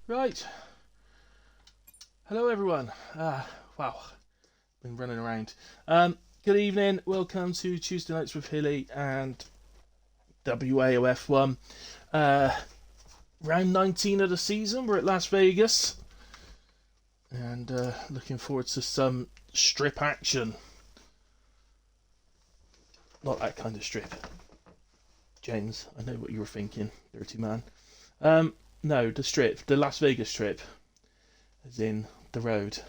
Right. Hello, everyone. Wow. Been running around. Good evening. Welcome to Tuesday Nights with Hilly and WAOF1. Round 19 of the season. We're at Las Vegas. And looking forward to some strip action. Not that kind of strip. James, I know what you were thinking, dirty man. No, the strip. The Las Vegas strip. As in the road.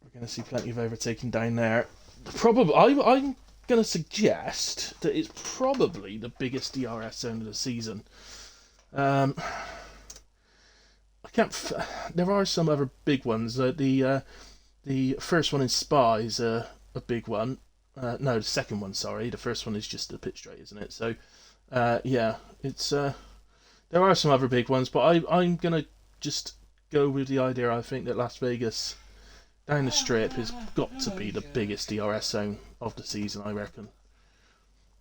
We're going to see plenty of overtaking down there. Probably, I'm going to suggest that it's probably the biggest DRS zone of the season. I can't. There are some other big ones. The first one in Spa is a big one. No, the second one. Sorry, the first one is just the pit straight, isn't it? So, yeah, it's. There are some other big ones, but I'm gonna just go with the idea. I think that Las Vegas down the strip has got to be the biggest DRS zone of the season, I reckon.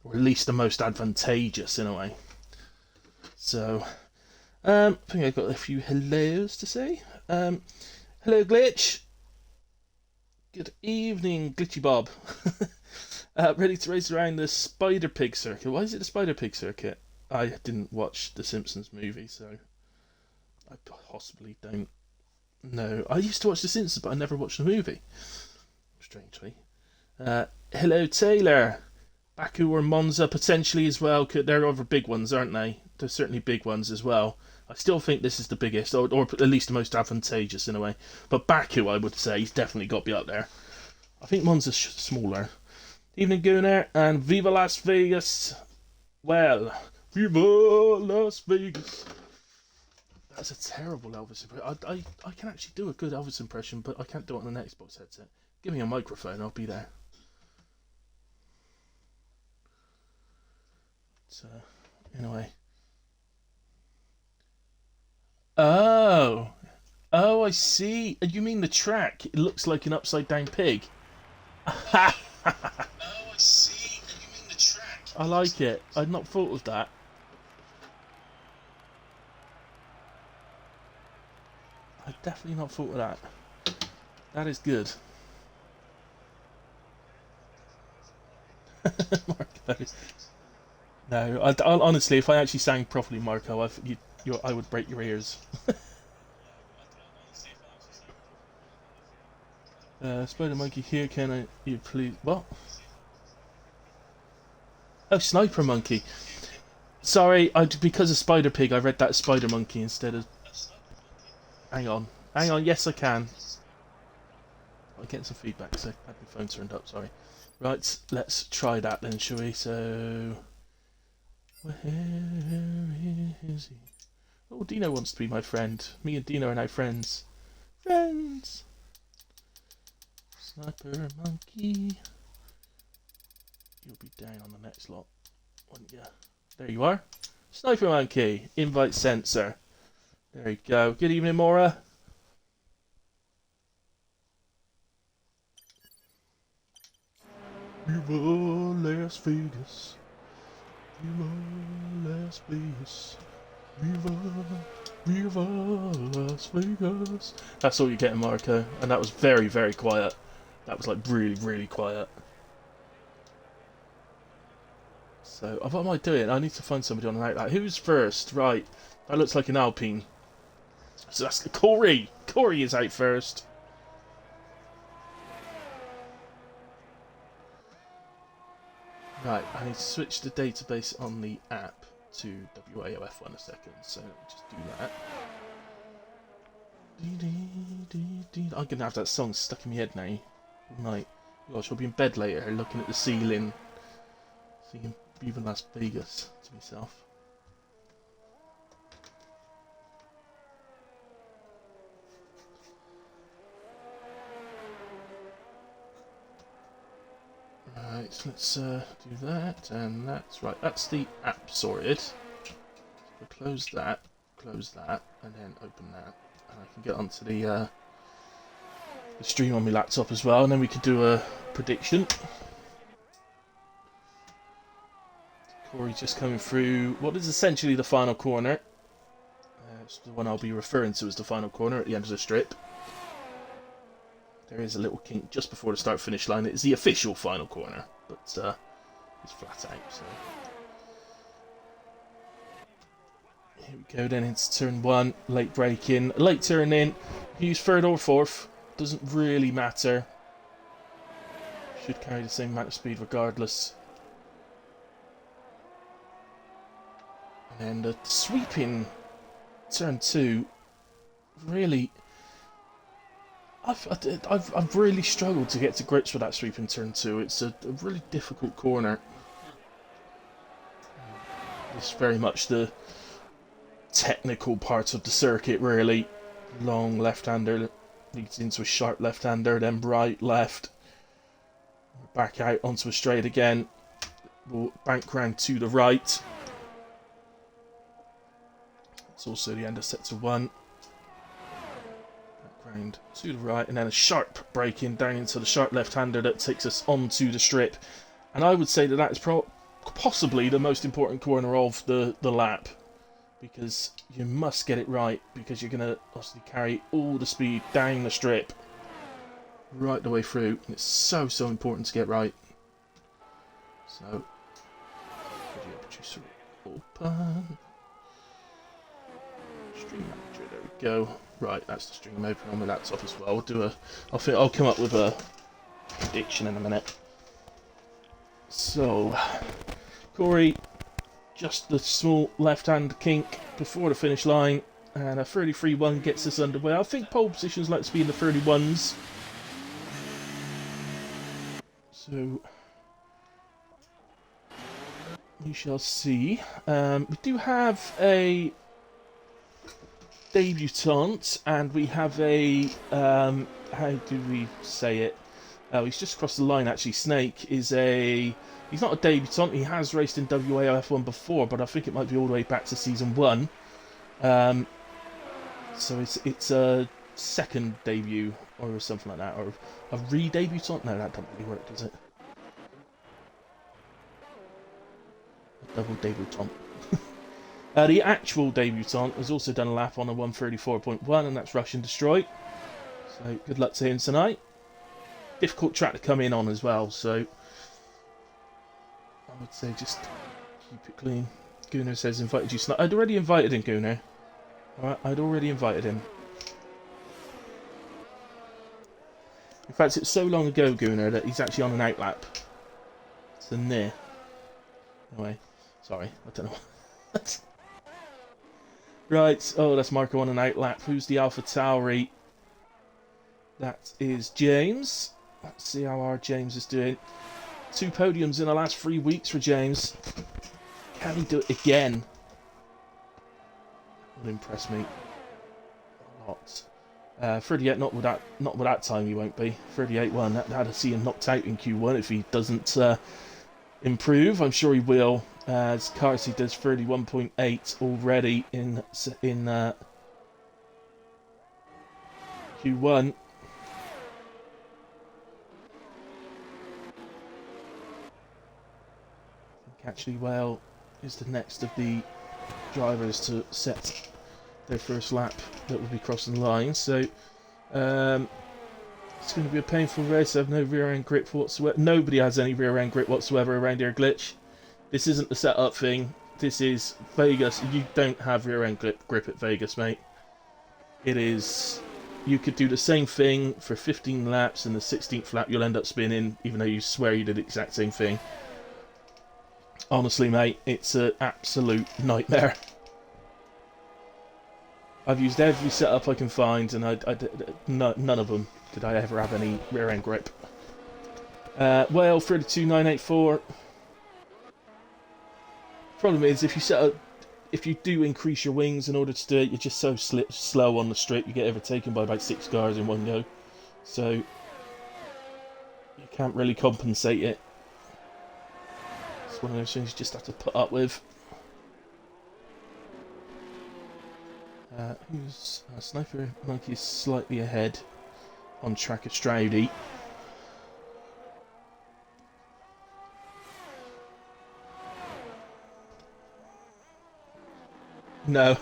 Or at least the most advantageous in a way. So, I think I've got a few hellos to say. Hello, Glitch. Good evening, Glitchy Bob. Ready to race around the Spider Pig circuit. Why is it the Spider Pig circuit? I didn't watch the Simpsons movie, so I possibly don't know. I used to watch the Simpsons, but I never watched the movie. Strangely. Hello, Taylor. Baku or Monza potentially as well. They're other big ones, aren't they? They're certainly big ones as well. I still think this is the biggest, or at least the most advantageous in a way. But Baku, I would say, he's definitely got to be up there. I think Monza's smaller. Evening, Gunnar, and Viva Las Vegas. Well, Viva Las Vegas. That's a terrible Elvis impression. I can actually do a good Elvis impression, but I can't do it on an Xbox headset. Give me a microphone, I'll be there. So, anyway. Oh, I see. You mean the track? It looks like an upside down pig. I see. You mean the track? I like it. I'd not thought of that. I'd definitely not thought of that. That is good. Marco. No, I'll honestly, if I actually sang properly, Marco, I would break your ears. Spider Monkey here, can you please... What? Oh, Sniper Monkey. Sorry, because of Spider Pig, I read that as Spider Monkey instead of... Hang on. Yes I can. I'm getting some feedback, so I had my phone turned up, sorry. Right, let's try that then, shall we? So... Where is he? Oh, Dino wants to be my friend. Me and Dino are now friends. Friends! Sniper Monkey. You'll be down on the next lot, won't you? There you are. Sniper Monkey. Invite sensor. There you go. Good evening, Mora. Viva Las Vegas. Viva Las Vegas. Viva Las Vegas. That's all you're getting, Marco. And that was very, very quiet. That was like really, really quiet. So, what am I doing? I need to find somebody on an outlet. Who's first? Right. That looks like an Alpine. So that's Corey. Corey is out first. Right, I need to switch the database on the app to WAOF1 a second, so let me just do that. I'm going to have that song stuck in my head now all night. Gosh, I'll be in bed later looking at the ceiling, singing Viva Las Vegas to myself. Right, so let's do that, and that's right. That's the app sorted. So we'll close that, and then open that, and I can get onto the stream on my laptop as well, and then we could do a prediction. Corey just coming through what is essentially the final corner. That's the one I'll be referring to as the final corner at the end of the strip. There is a little kink just before the start-finish line. It is the official final corner, but it's flat out. So here we go then into turn 1. Late break in, late turn in. Use third or fourth. Doesn't really matter. Should carry the same amount of speed regardless. And then the sweeping turn 2. Really, I've really struggled to get to grips with that sweeping turn 2. It's a really difficult corner. It's very much the technical part of the circuit, really. Long left-hander leads into a sharp left-hander, then right, left. Back out onto a straight again. We'll bank round to the right. It's also the end of sector 1. Back round to the right, and then a sharp break in down into the sharp left-hander that takes us onto the strip. And I would say that that is possibly the most important corner of the lap, because you must get it right, because you're going to obviously carry all the speed down the strip right the way through. And it's so important to get right. So, video producer open. Stream manager, there we go. Right, that's the stream open on my laptop as well. I'll come up with a prediction in a minute. So, Corey, just the small left-hand kink before the finish line, and a 33-1 gets us underway. I think pole positions like to be in the 31s. So, we shall see. We do have a debutante, and we have a, how do we say it? Oh, he's just crossed the line actually. Snake is he's not a debutant, he has raced in WAOF1 before, but I think it might be all the way back to season 1. So it's a second debut, or something like that, or a re-debutant? No, that doesn't really work, does it? A double debutant. The actual debutant has also done a lap on a 134.1, and that's Rush and Destroy. So good luck to him tonight. Difficult track to come in on as well, so I would say just keep it clean. Gunnar says invited you. I'd already invited him, Gunnar. Alright, I'd already invited him. In fact, it's so long ago, Gunnar, that he's actually on an outlap. It's a near. Anyway, sorry, I don't know what. Right, oh, that's Marco on an outlap. Who's the Alpha Tauri? That is James. Let's see how our James is doing. 2 podiums in the last 3 weeks for James. Can he do it again? Would impress me a lot. 38, not with that time he won't be. 38-1. That'd see him knocked out in Q1 if he doesn't improve. I'm sure he will. As Carsey does 31.8 already in Q1. Actually, well, is the next of the drivers to set their first lap that will be crossing the line. So it's going to be a painful race. I have no rear end grip whatsoever. Nobody has any rear end grip whatsoever around here, Glitch. This isn't the setup thing. This is Vegas. You don't have rear end grip at Vegas, mate. It is. You could do the same thing for 15 laps, and the 16th lap you'll end up spinning, even though you swear you did the exact same thing. Honestly, mate, it's an absolute nightmare. I've used every setup I can find, and none of them did I ever have any rear end grip. Well, 32984. Problem is, if you do increase your wings in order to do it, you're just so slow on the strip. You get overtaken by about 6 cars in one go, so you can't really compensate it. It's one of those things you just have to put up with. Who's Sniper Monkey is slightly ahead on track of Stroudy. No,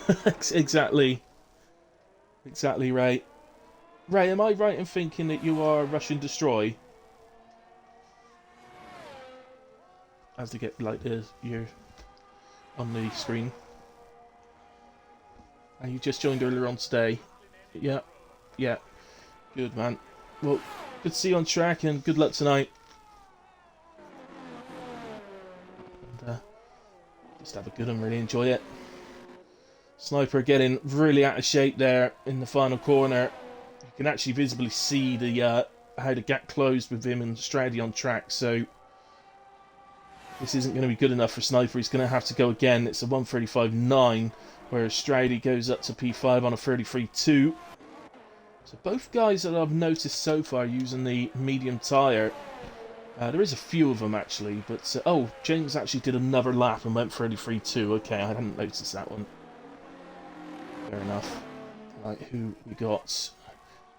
exactly. Exactly, Ray. Ray, am I right in thinking that you are Russian Destroy? As they get, like, you're on the screen. And you just joined earlier on today. Yeah, yeah. Good, man. Well, good to see you on track, and good luck tonight. And, just have a good one, really enjoy it. Sniper getting really out of shape there in the final corner. You can actually visibly see the how the gap closed with him and Strady on track, so this isn't going to be good enough for Sniper. He's going to have to go again. It's a 1:35.9, whereas Strady goes up to P5 on a 33.2. So both guys that I've noticed so far using the medium tyre. There is a few of them actually, but oh, James actually did another lap and went 33.2. Okay, I hadn't noticed that one. Fair enough. Right, who we got?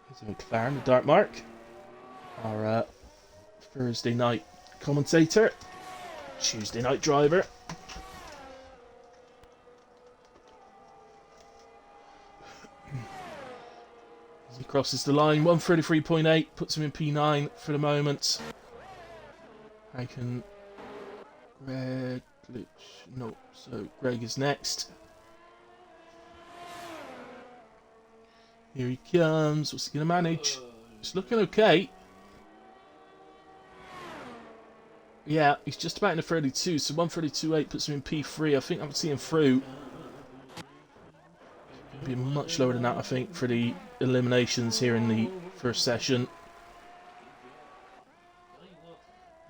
Here's a McLaren, the Dark Mark, our Thursday night commentator, Tuesday night driver. As he crosses the line, 1:33.8 puts him in P9 for the moment. I can Greg glitch. No, so Greg is next. Here he comes. What's he going to manage? It's looking okay. Yeah, he's just about in the 32, so 1:32.8 puts him in P3. I think I'm seeing through. It'll be much lower than that, I think, for the eliminations here in the first session.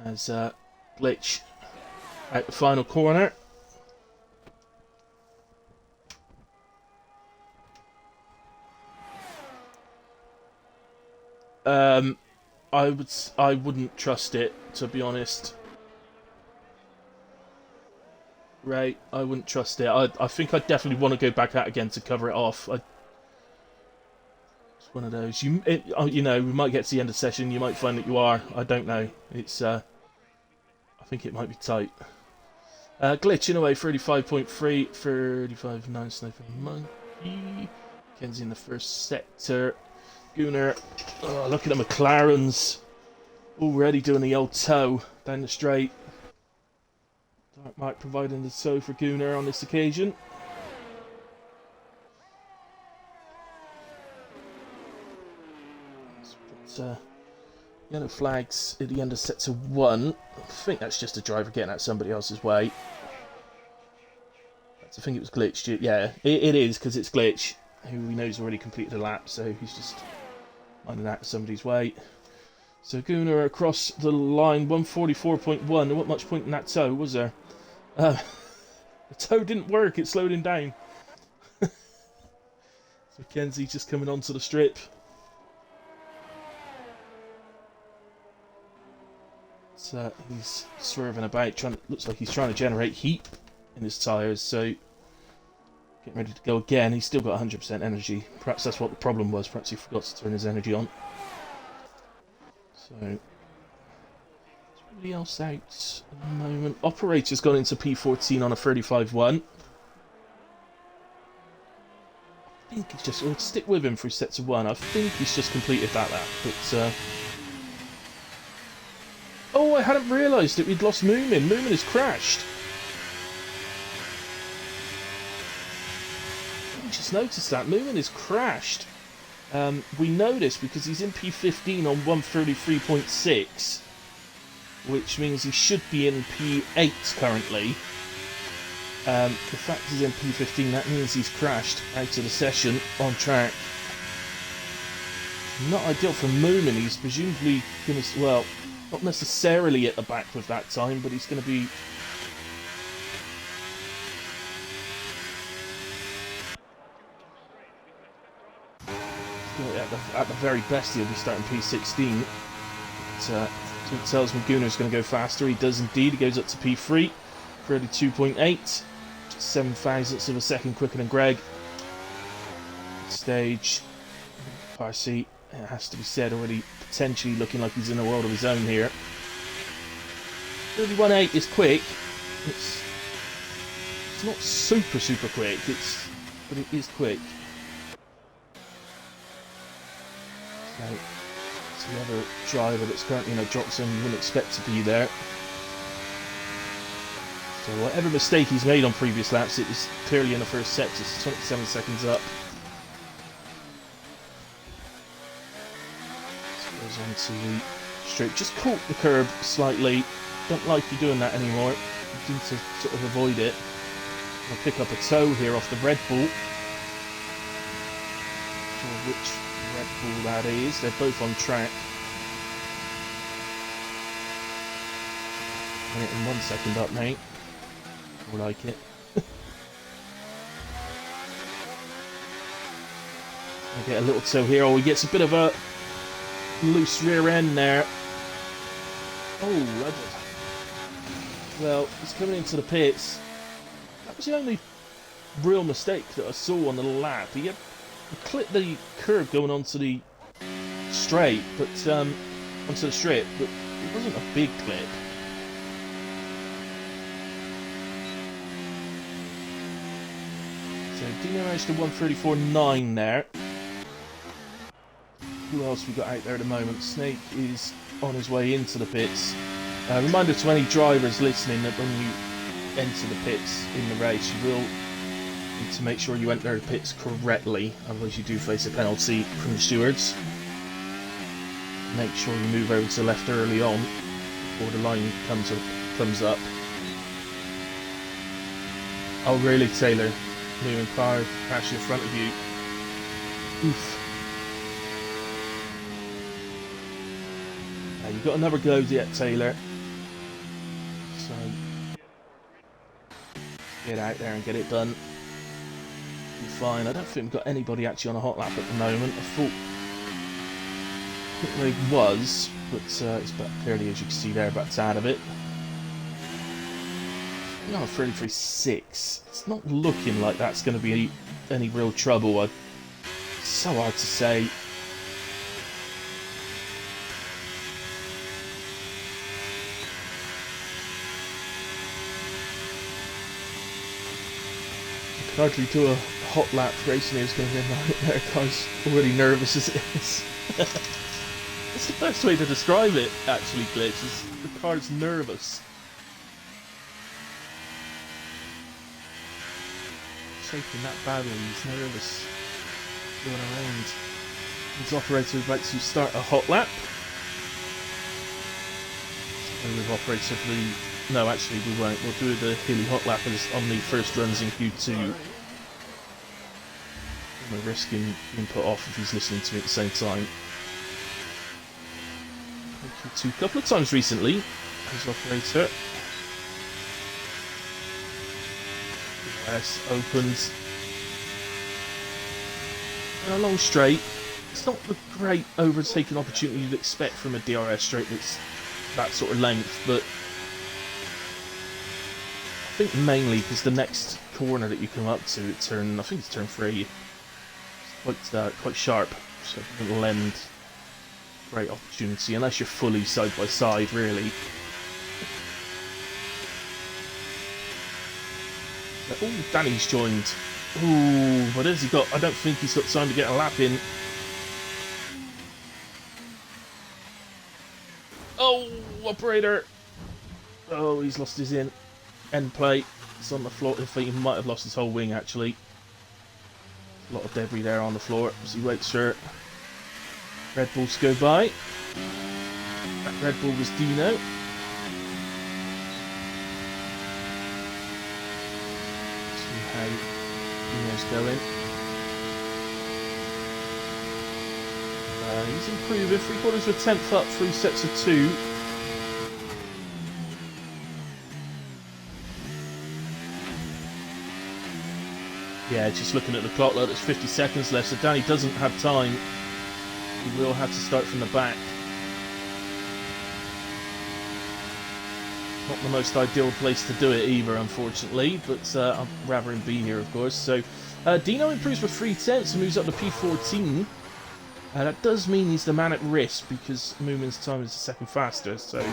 As Glitch out the final corner. I wouldn't trust it, to be honest. Right, I wouldn't trust it. I think I definitely want to go back out again to cover it off. It's one of those. You know, we might get to the end of the session. You might find that you are. I don't know. It's I think it might be tight. Glitch in a way, 35.3, 35.9 Sniper Monkey. Kenzie in the first sector. Gunnar, oh, look at the McLarens. Already doing the old toe down the straight. Dark Mike providing the toe for Gunnar on this occasion. But, yellow flags at the end of sector 1. I think that's just a driver getting out somebody else's way. I think it was Glitch. Yeah, it is, because it's Glitch, who we know's already completed a lap, so he's just minding out somebody's way. So Gunnar across the line, 1:44.1. There wasn't much point in that toe, was there? The toe didn't work, it slowed him down. So Kenzie just coming onto the strip. So he's swerving about, looks like he's trying to generate heat in his tyres, so getting ready to go again. He's still got 100% energy. Perhaps that's what the problem was. Perhaps he forgot to turn his energy on. So, somebody else out at the moment. Operator's gone into P14 on a 35.1. I think he's just... We'll stick with him through sets of 1. I think he's just completed that lap. But, oh, I hadn't realised that we'd lost Moomin. Moomin has crashed. I just noticed that. Moomin has crashed. We know this because he's in P15 on 1:33.6, which means he should be in P8 currently. The fact he's in P15, that means he's crashed out of the session on track. Not ideal for Moomin. He's presumably going to, well, not necessarily at the back with that time, but he's going to be... At the very best, he'll be starting P16. So it tells me Gunnar's going to go faster. He does indeed. He goes up to P3, 32.8, just 7 thousandths of a second quicker than Greg. Stage, Parsi, it has to be said, already potentially looking like he's in a world of his own here. 31.8 is quick. It's not super quick. It's but it is quick. So it's the other driver that's currently in a drop zone you wouldn't expect to be there. So whatever mistake he's made on previous laps, it was clearly in the first sector. It's 27 seconds up. So goes on to the straight. Just caught the curb slightly. Don't like you doing that anymore. You need to sort of avoid it. I'll pick up a toe here off the Red Bull. Not sure which Red Bull that is. They're both on track. Minute and 1 second up, mate. I like it. I get a little toe here. Oh, he gets a bit of a loose rear end there. Oh, well, he's coming into the pits. That was the only real mistake that I saw on the lap. He clipped the curb going onto the straight, but onto the strip, but it wasn't a big clip. So Dino managed to 134.9 there. Who else we got out there at the moment? Snake is on his way into the pits. Reminder to any drivers listening that when you enter the pits in the race, you will need to make sure you enter the pits correctly, otherwise you do face a penalty from the stewards. Make sure you move over to the left early on before the line comes up. Oh really, Taylor? Moving car crashing in front of you. Oof. You've got another go yet, Taylor. So get out there and get it done. You're fine. I don't think we've got anybody actually on a hot lap at the moment. I thought there was, but it's about clearly, as you can see there, about to out of it. No, 33.6. It's not looking like that's going to be any real trouble. It's so hard to say. Hardly do a hot lap racing is going to be a nightmare. Car's already nervous as it is. That's the best way to describe it, actually, Glitch, is the car's nervous. Shaking that badly, he's nervous. Going around. His operator is about to start a hot lap. So we've operated for the... No, actually we won't. We'll do the hilly hot lap on the first runs in Q2. We're risking being put off if he's listening to me at the same time. Q2 a couple of times recently as operator. Yes, opens. And a long straight. It's not the great overtaking opportunity you'd expect from a DRS straight that's that sort of length, but I think mainly because the next corner that you come up to, I think it's turn 3, it's quite sharp, so it doesn't lend great opportunity unless you're fully side by side, really. Oh, Danny's joined. Ooh, what has he got? I don't think he's got time to get a lap in. Oh, operator. Oh, he's lost his end plate. It's on the floor. I think he might have lost his whole wing, actually. A lot of debris there on the floor as he waits for Red Bull to go by. That Red Bull was Dino. See how Dino's going. He's improving. 3/4 of a tenth up through sets of 2. Yeah, just looking at the clock, look, there's 50 seconds left, so Danny doesn't have time. He will have to start from the back. Not the most ideal place to do it either, unfortunately, but I'd rather him be here, of course. So Dino improves for 3/10 and moves up to P14. That does mean he's the man at risk because Moomin's time is the second faster, so...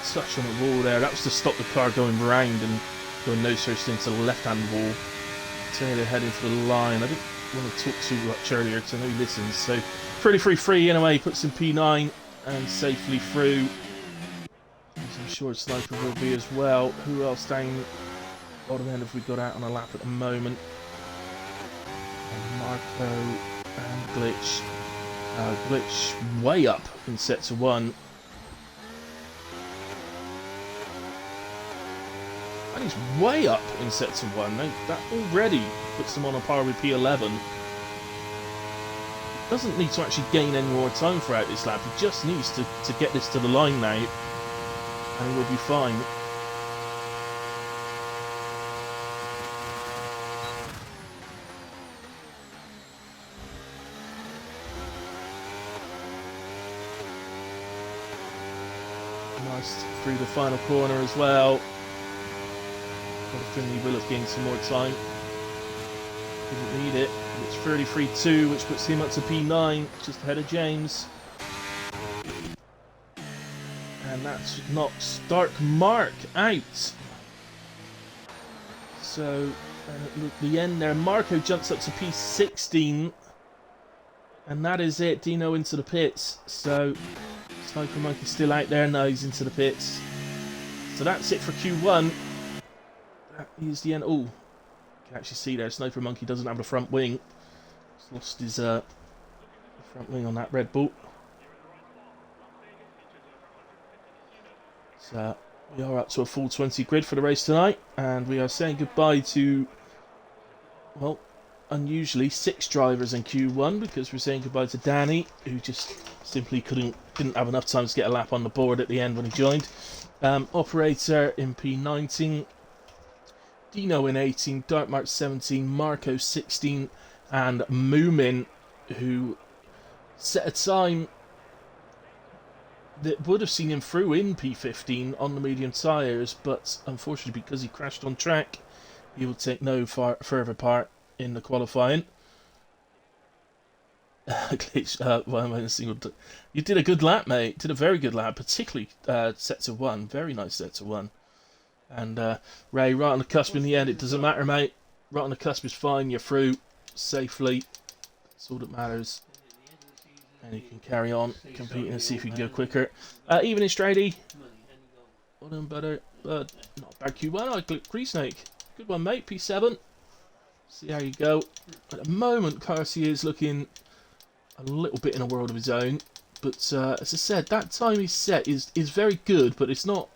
touch on the wall there. That was to stop the car going round and going nose first into the left-hand wall. Taylor heading for the line. I didn't want to talk too much earlier because I know he listens. So pretty free anyway. Puts in P9 and safely through. As I'm sure Sniper will be as well. Who else down bottom end have we got out on a lap at the moment? And Marco and Glitch. Glitch way up in sets of 1. And he's way up in sets of 1. That already puts him on a par with P11. He doesn't need to actually gain any more time throughout this lap. He just needs to get this to the line now, and he will be fine. Nice through the final corner as well. Finley will have gained some more time. Didn't need it. It's 33.2, which puts him up to P9, just ahead of James. And that knocks Dark Mark out. So, at the end there, Marco jumps up to P16. And that is it. Dino into the pits. So, Sniper Monkey's still out there. Now he's into the pits. So that's it for Q1. That is the end. Oh, you can actually see there, Sniper Monkey doesn't have the front wing. He's lost his front wing on that Red Bull. So we are up to a full 20 grid for the race tonight, and we are saying goodbye to, well, unusually 6 drivers in Q1 because we're saying goodbye to Danny, who just simply didn't have enough time to get a lap on the board at the end when he joined. Operator in P19. Dino in 18, Darkmark 17, Marco 16, and Moomin, who set a time that would have seen him through in P15 on the medium tyres, but unfortunately because he crashed on track, he will take no further part in the qualifying. You did a good lap, mate. Did a very good lap, particularly sets of 1. Very nice sets of 1. And Ray, right on the cusp in the end, it doesn't matter, mate. Right on the cusp is fine, you're through safely. That's all that matters. And you can carry on competing and see if you can go quicker. Even in Strady. Well done, butter. Not bad Q1, I clicked Grease Snake. Good one, mate. P7. See how you go. At the moment, Carsey is looking a little bit in a world of his own. But as I said, that time he's set is very good, but it's not.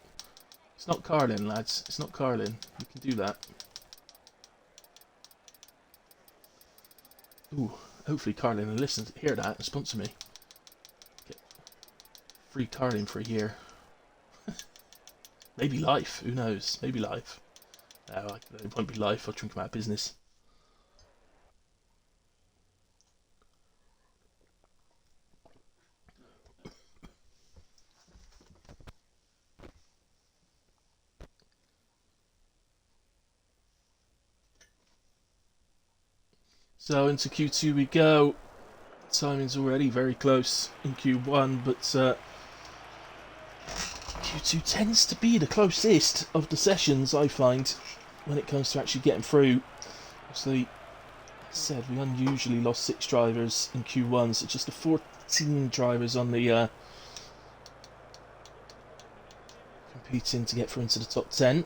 It's not Carlin, lads. It's not Carlin. You can do that. Ooh, hopefully Carlin will listen, hear that and sponsor me. Get free Carlin for a year. Maybe life. Who knows? Maybe life. No, it won't be life. I'll drink him out of business. So into Q2 we go. Timing's already very close in Q1, but Q2 tends to be the closest of the sessions, I find, when it comes to actually getting through. Obviously, as I said, we unusually lost 6 drivers in Q1, so just the 14 drivers on the competing to get through into the top 10.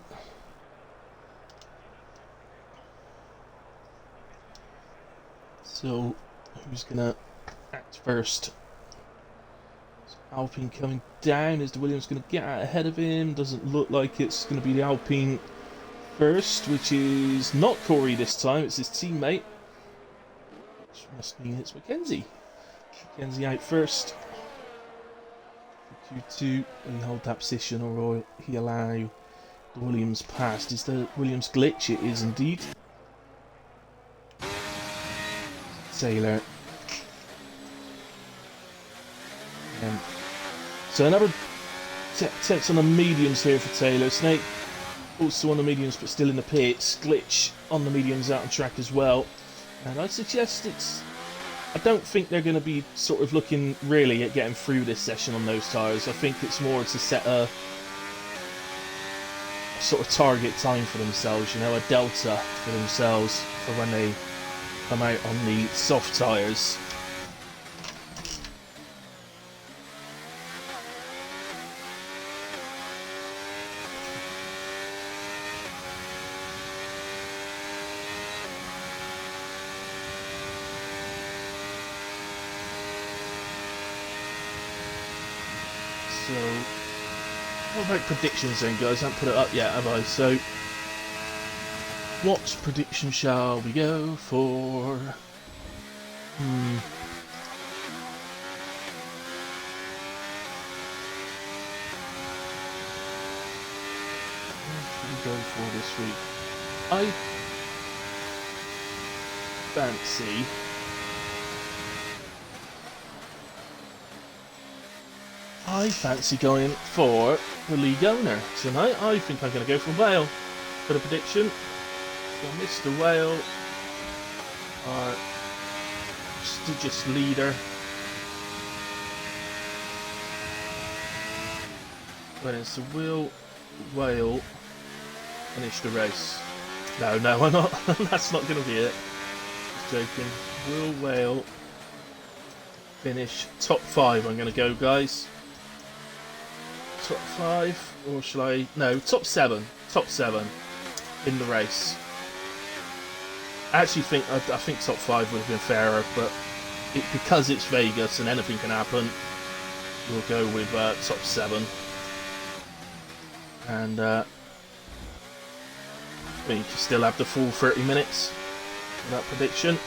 So, who's going to act first? So Alpine coming down. Is the Williams going to get out ahead of him? Doesn't look like it's going to be the Alpine first, which is not Corey this time. It's his teammate. Which must mean it's Mackenzie. Mackenzie out first. For Q2, will he hold that position or will he allow the Williams past? Is the Williams glitch? It is indeed. Taylor. So another attempt on the mediums here for Taylor. Snake also on the mediums but still in the pits. Glitch on the mediums out on track as well. And I suggest I don't think they're going to be sort of looking really at getting through this session on those tyres. I think it's more to set a sort of target time for themselves, you know, a delta for themselves for when they come out on the soft tyres. So, what about predictions then, guys? I haven't put it up yet, have I? So, what prediction shall we go for? What should we go for this week? I fancy going for the league owner tonight. I think I'm going to go for Whale for the prediction. So Mr. Whale, our prestigious leader. When it's will Whale finish the race? No, I'm not. That's not going to be it. Just joking. Will Whale finish top 5? I'm going to go, guys. Top 5, or shall I? No, top 7. Top 7 in the race. I actually think I think top 5 would have been fairer, but because it's Vegas and anything can happen, we'll go with top 7. And we can still have the full 30 minutes for that prediction. So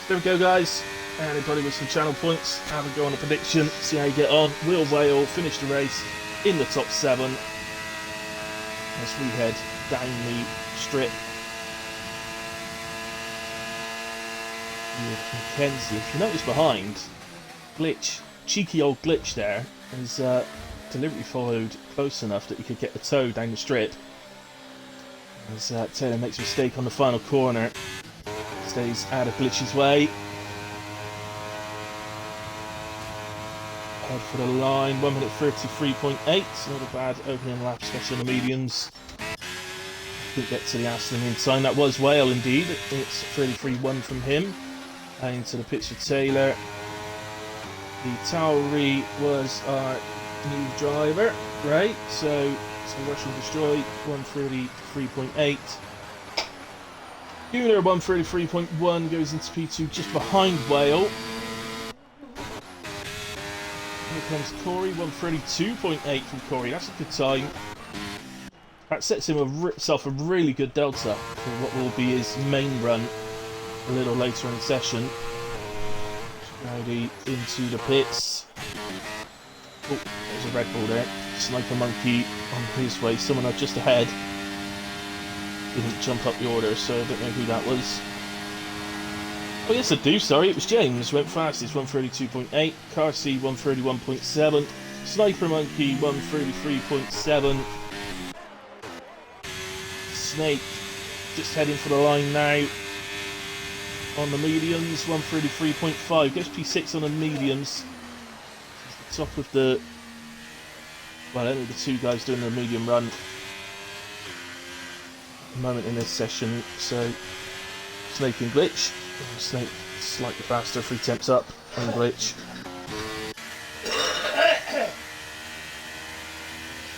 there we go, guys. Anybody with some channel points, have a go on the prediction, see how you get on. Will Whale finish the race in the top 7 as we head down the strip with Mackenzie. If you notice behind, Glitch, cheeky old Glitch there, is deliberately followed close enough that you could get the toe down the strip. As Taylor makes a mistake on the final corner, stays out of Glitch's way. Head for the line, 1 minute 33.8, not a bad opening lap, especially on the mediums. Didn't get to the Aston in time, that was Whale indeed, it's 33.1 from him. Into the pits for Taylor. The Tauri was our new driver, right, so Rush and Destroy, 133.8. Gunnar, 133.1, goes into P2 just behind Whale. Here comes Corey, 132.8 from Corey. That's a good time. That sets himself a really good delta for what will be his main run a little later in the session. Rowdy into the pits. Oh, there's a Red Bull there. Sniper Monkey on his way. Someone just ahead. Didn't jump up the order, so I don't know who that was. Oh yes I do, sorry, it was James, went fastest, 132.8, Carsey 131.7, Sniper Monkey 133.7, Snake just heading for the line now, on the mediums, 133.5, gets P6 on the mediums, the top of the, well only the two guys doing the medium run at the moment in this session, so Snake and Glitch. Snake slightly faster, 3 temps up on Glitch.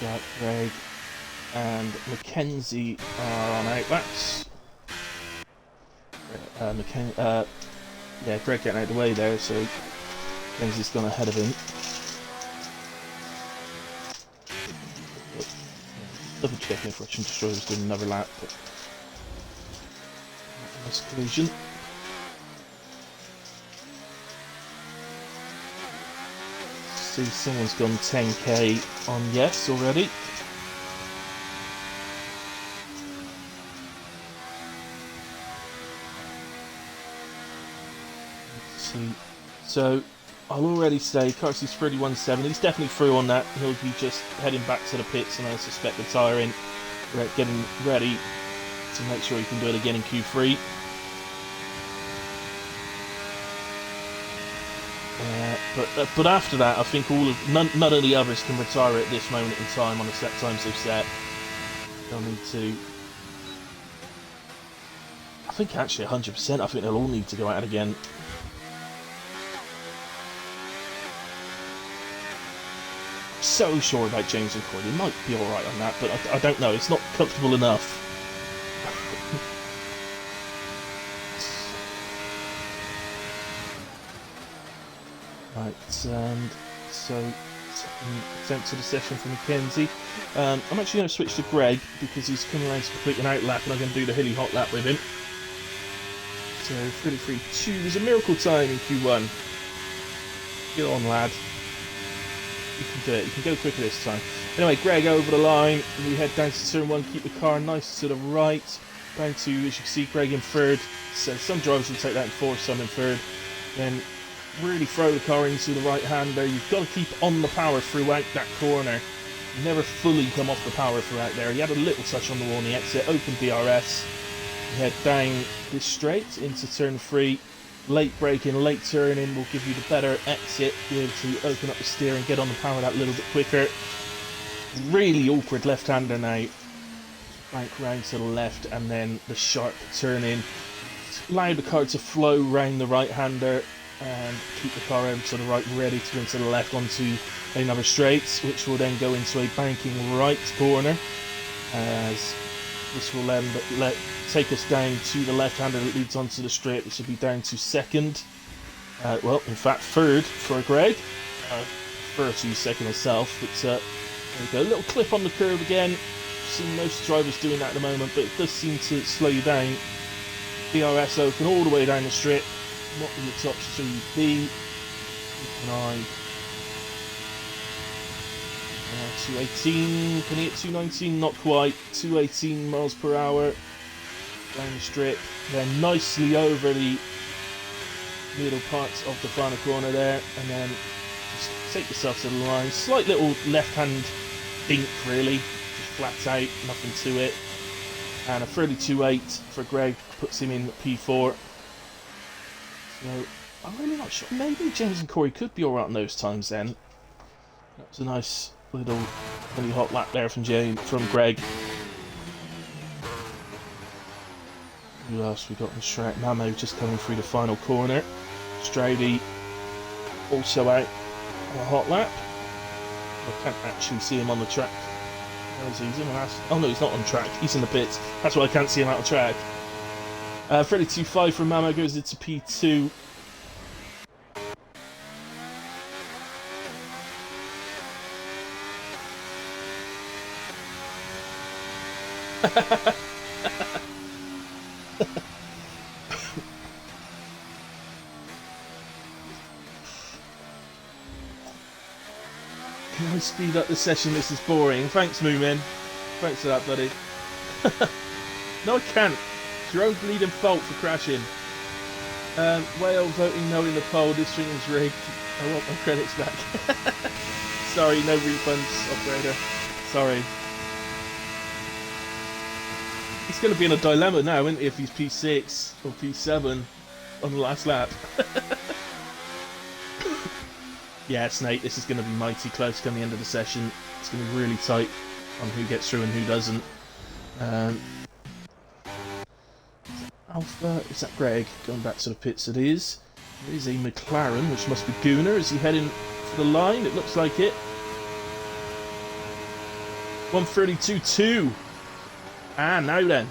Shark, Greg and Mackenzie are on outbacks. Yeah, Greg getting out of the way there, so Mackenzie's gone ahead of him. Double checking if Russian Destroyer was doing another lap, but nice collision. See, someone's gone 10k on yes already. Let's see. So I'll already say Carsey's 31.7. He's definitely through on that. He'll be just heading back to the pits, and I suspect the tyring, getting ready to make sure he can do it again in Q3. But after that, I think none of the others can retire at this moment in time on the set times they've set. They'll need to... I think actually 100%, I think they'll all need to go out again. So sure about James and Corey. He might be alright on that, but I don't know. It's not comfortable enough. Right, and so attempt to the session for Mackenzie. I'm actually going to switch to Greg because he's coming around to complete an outlap, and I'm going to do the hilly hot lap with him. So 33.2. There's a miracle time in Q1. Get on, lad. You can do it. You can go quicker this time. Anyway, Greg over the line. We head down to turn 1, keep the car nice to the right. Down to, as you can see, Greg in third. So some drivers will take that in fourth, some in third. Then really throw the car into the right-hander. You've got to keep on the power throughout that corner. You never fully come off the power throughout there. He had a little touch on the wall on the exit. Open DRS. You head down this straight into turn 3. Late braking, late turning will give you the better exit. Be able to open up the steer and get on the power that little bit quicker. Really awkward left-hander now. Bank round to the left and then the sharp turn in. Allow the car to flow round the right-hander and keep the car over to the right, ready to go into the left onto another straight, which will then go into a banking right corner. As this will then take us down to the left-hander that leads onto the straight. This will be down to second. Well, in fact, third for Greg. First to second myself, but there we go. A little clip on the curve again. I've seen most drivers doing that at the moment, but it does seem to slow you down. DRS open all the way down the strip. What will your top speed be? Keep an eye. 218, can he hit 219? Not quite. 218 miles per hour down the strip. Then nicely over the middle parts of the final corner there, and then just take yourself to the line. Slight little left-hand dink, really. Just flat out, nothing to it. And a 32.8 for Greg puts him in P4. So I'm really not sure. Maybe James and Corey could be alright on those times then. That was a nice little really hot lap there from Greg. Who else we got in the track? Mamo just coming through the final corner. Stroudy also out on a hot lap. I can't actually see him on the track. He's in the last... Oh no, he's not on track. He's in the pits. That's why I can't see him out on track. 32.5 from Mamo goes into P2. Can I speed up the session? This is boring. Thanks, Moomin. Thanks for that, buddy. No, I can't. It's your own bleeding fault for crashing. Whale voting no in the poll. This thing is rigged. I want my credits back. Sorry, no refunds, operator. Sorry. He's going to be in a dilemma now, isn't he, if he's P6 or P7 on the last lap. Yeah, Snake, this is going to be mighty close come the end of the session. It's going to be really tight on who gets through and who doesn't. Alpha, is that Greg? Going back to the pits it is. There is a McLaren, which must be Gooner. Is he heading for the line? It looks like it. 132.2. Ah, now then.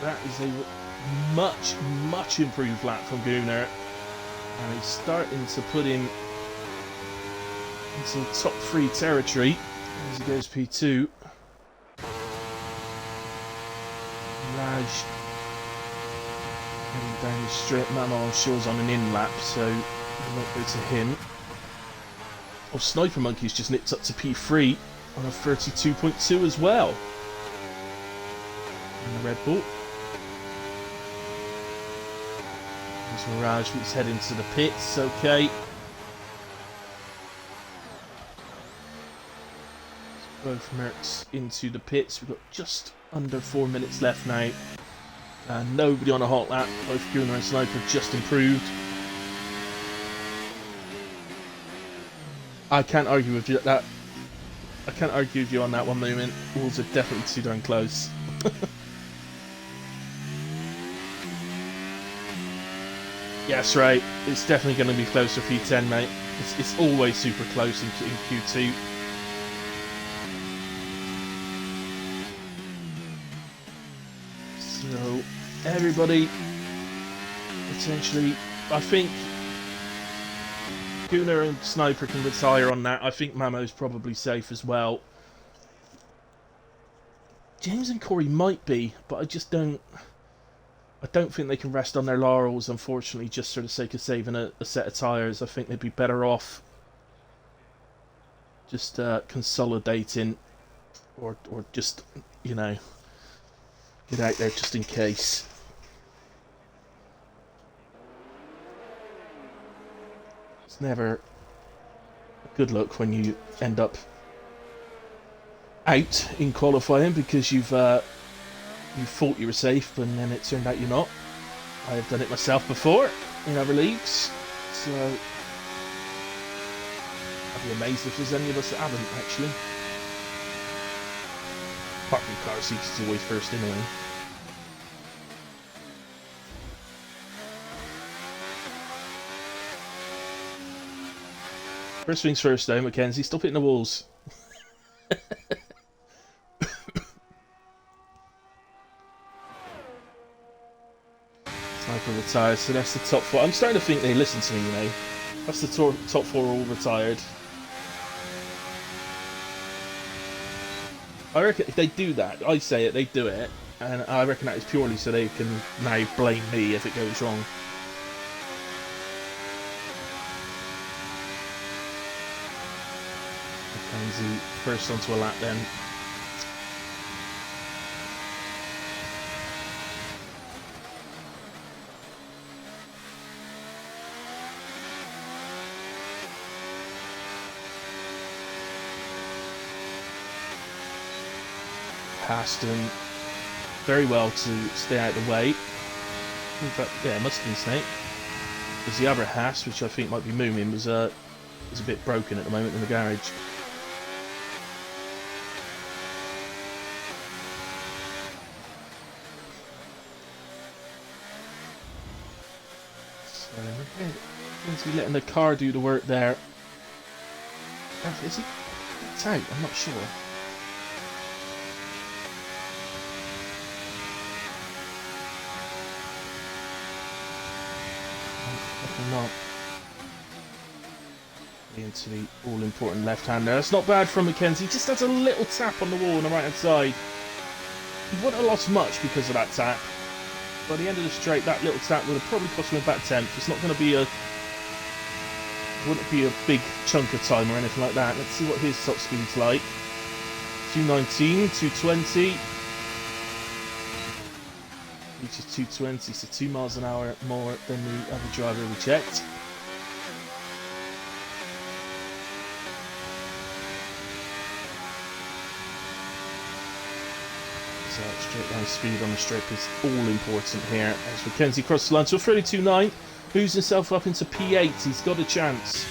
That is a much, much improved lap from Gooner. And he's starting to put him into top 3 territory as he goes P2. Raj heading down the strip. Mamo, I'm sure, is on an in lap, so we won't go to him. Oh, Sniper Monkey's just nipped up to P3 on a 32.2 as well. And the Red Bull. There's Mirage, who's heading to the pits. Okay. So both Mercs into the pits. We've got just under 4 minutes left now. Nobody on a hot lap. Both Gunnar and Sniper just improved. I can't argue with that. I can't argue with you on that one moment. Walls are definitely too darn close. Yes, right. It's definitely going to be closer for P10, mate. It's always super close in Q2. So, everybody, potentially, I think Gunnar and Sniper can retire on that. I think Mamo's probably safe as well. James and Corey might be, but I don't think they can rest on their laurels, unfortunately, just for the sake of saving a set of tyres. I think they'd be better off just consolidating or just, you know, get out there just in case. It's never a good look when you end up out in qualifying because you thought you were safe, but then it turned out you're not. I have done it myself before in other leagues, so I'd be amazed if there's any of us that haven't, actually. Apart from car seats, is always first anyway. First things first, though, Mackenzie, stop hitting the walls. Sniper retires, so that's the top four. I'm starting to think they listen to me, you know. That's the top four all retired. I reckon if they do that, I say it, they do it, and I reckon that is purely so they can now blame me if it goes wrong. Mackenzie first onto a lap then. Passed him very well to stay out of the way. In fact, yeah, it must have been Snake. Because the other Haas, which I think might be Moomin, was a bit broken at the moment in the garage. So we're going to be letting the car do the work there. Is he? It's out. I'm not sure. Not into the all-important left-hander. That's not bad from Mackenzie. Just has a little tap on the wall on the right-hand side. He wouldn't have lost much because of that tap. By the end of the straight, that little tap would have probably cost him about 10th. It's not going to be wouldn't be a big chunk of time or anything like that. Let's see what his top speed's like. 219, 220. Reaches 220, so 2 miles an hour more than the other driver we checked. So straight line speed on the strip is all important here. As Mackenzie crosses the line to a 32.9, moves himself up into P8. He's got a chance.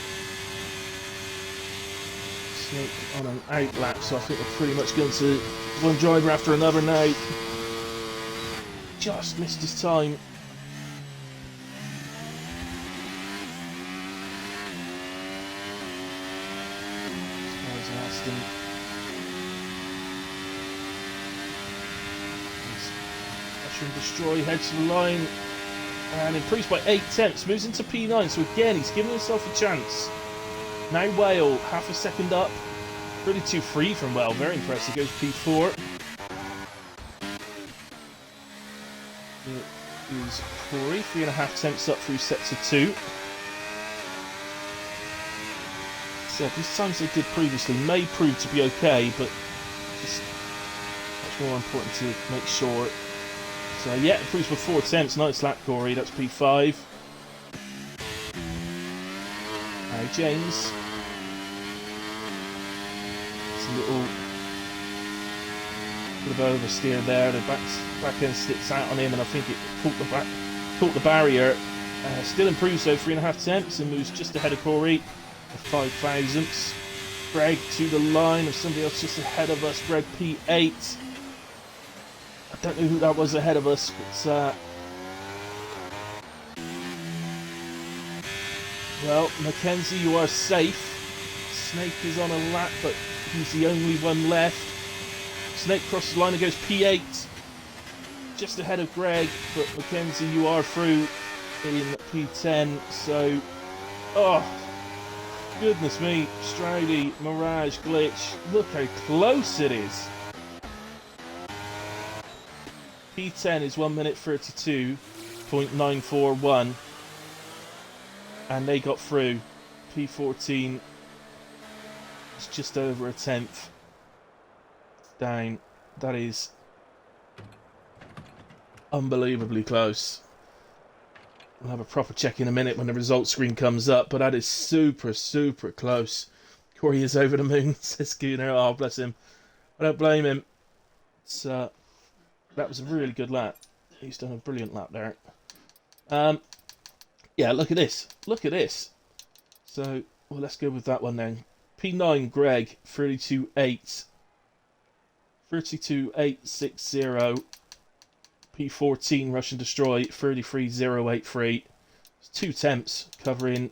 Snake on an out lap, so I think we're pretty much going to one driver after another now. Just missed his time. Aston. Usher and Destroy heads to the line and improves by 8 tenths, moves into P9, so again he's giving himself a chance. Now Whale, half a second up. Really too free from Whale, very impressive, goes P4. It is Corey, 3.5 tenths up through sets of 2. So these times they did previously may prove to be okay, but just much more important to make sure. So yeah, improves by 4 tenths, nice lap Corey, that's P5. Now James. It's a little bit of oversteer there, the back end sticks out on him and I think it caught the barrier. Still improves though, 3.5 tenths and moves just ahead of Corey, 5 thousandths. Greg to the line, of somebody else just ahead of us. Greg P8. I don't know who that was ahead of us, but well, Mackenzie, you are safe. Snake is on a lap, but he's the only one left. Snake crosses the line and goes P8. Just ahead of Greg, but Mackenzie, you are through in P10. So, oh, goodness me. Stroudy, Mirage, Glitch. Look how close it is. P10 is 1 minute 32.941. And they got through. P14 is just over a tenth down. That is unbelievably close. We'll have a proper check in a minute when the results screen comes up, but that is super, super close. Corey is over the moon, says Gunnar. Oh, bless him. I don't blame him. It's, that was a really good lap. He's done a brilliant lap there. Yeah, look at this. Look at this. So, well, let's go with that one then. P9, Greg, 32.8. 32.860. P14, Rush and Destroy, 33.083. It's 2 temps covering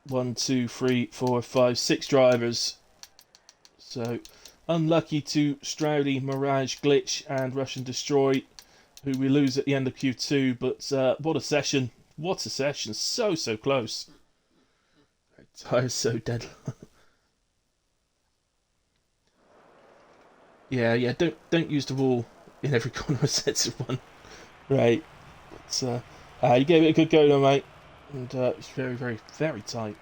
1, 2, 3, 4, 5, 6 drivers. So, unlucky to Stroudy, Mirage, Glitch, and Rush and Destroy, who we lose at the end of Q2, but what a session. What a session. So, so close. Tyres so dead. yeah, don't use the wall in every corner of sets of one. Right. But, you gave it a good go though, mate. And it's very, very, very tight.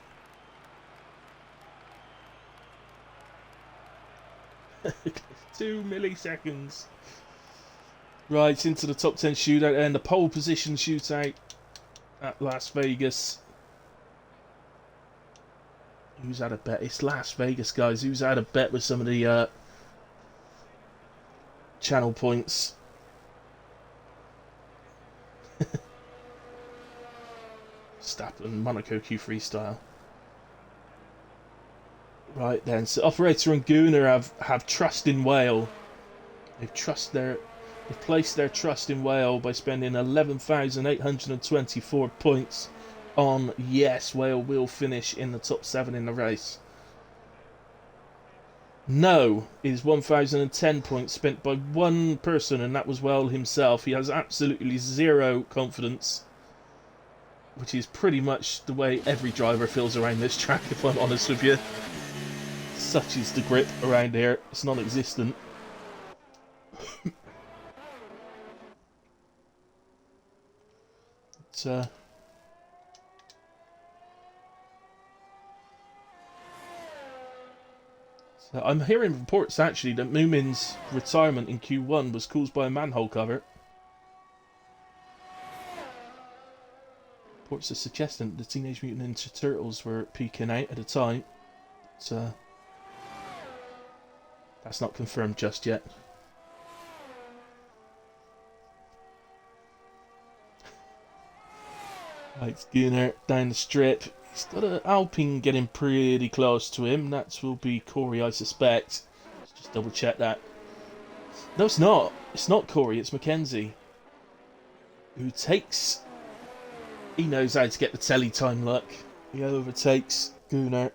Two milliseconds. Right, into the top 10 shootout and the pole position shootout at Las Vegas. Who's had a bet? It's Las Vegas, guys. Who's had a bet with some of the channel points? Stappen, Monaco Q3 style. Right then, so Operator and Gunnar have trust in Whale. They've placed their trust in Whale by spending 11,824 points on yes, Whale will finish in the top 7 in the race. No is 1,010 points spent by one person, and that was Whale himself. He has absolutely zero confidence, which is pretty much the way every driver feels around this track, if I'm honest with you. Such is the grip around here, it's non-existent. So I'm hearing reports actually that Moomin's retirement in Q1 was caused by a manhole cover. Reports are suggesting the Teenage Mutant Ninja Turtles were peeking out at the time. But, that's not confirmed just yet. Right, Gunnar down the strip. He's got an Alpine getting pretty close to him. That will be Corey, I suspect. Let's just double check that. No, it's not. It's not Corey, it's Mackenzie. Who takes... He knows how to get the telly time luck. He overtakes Gunnar.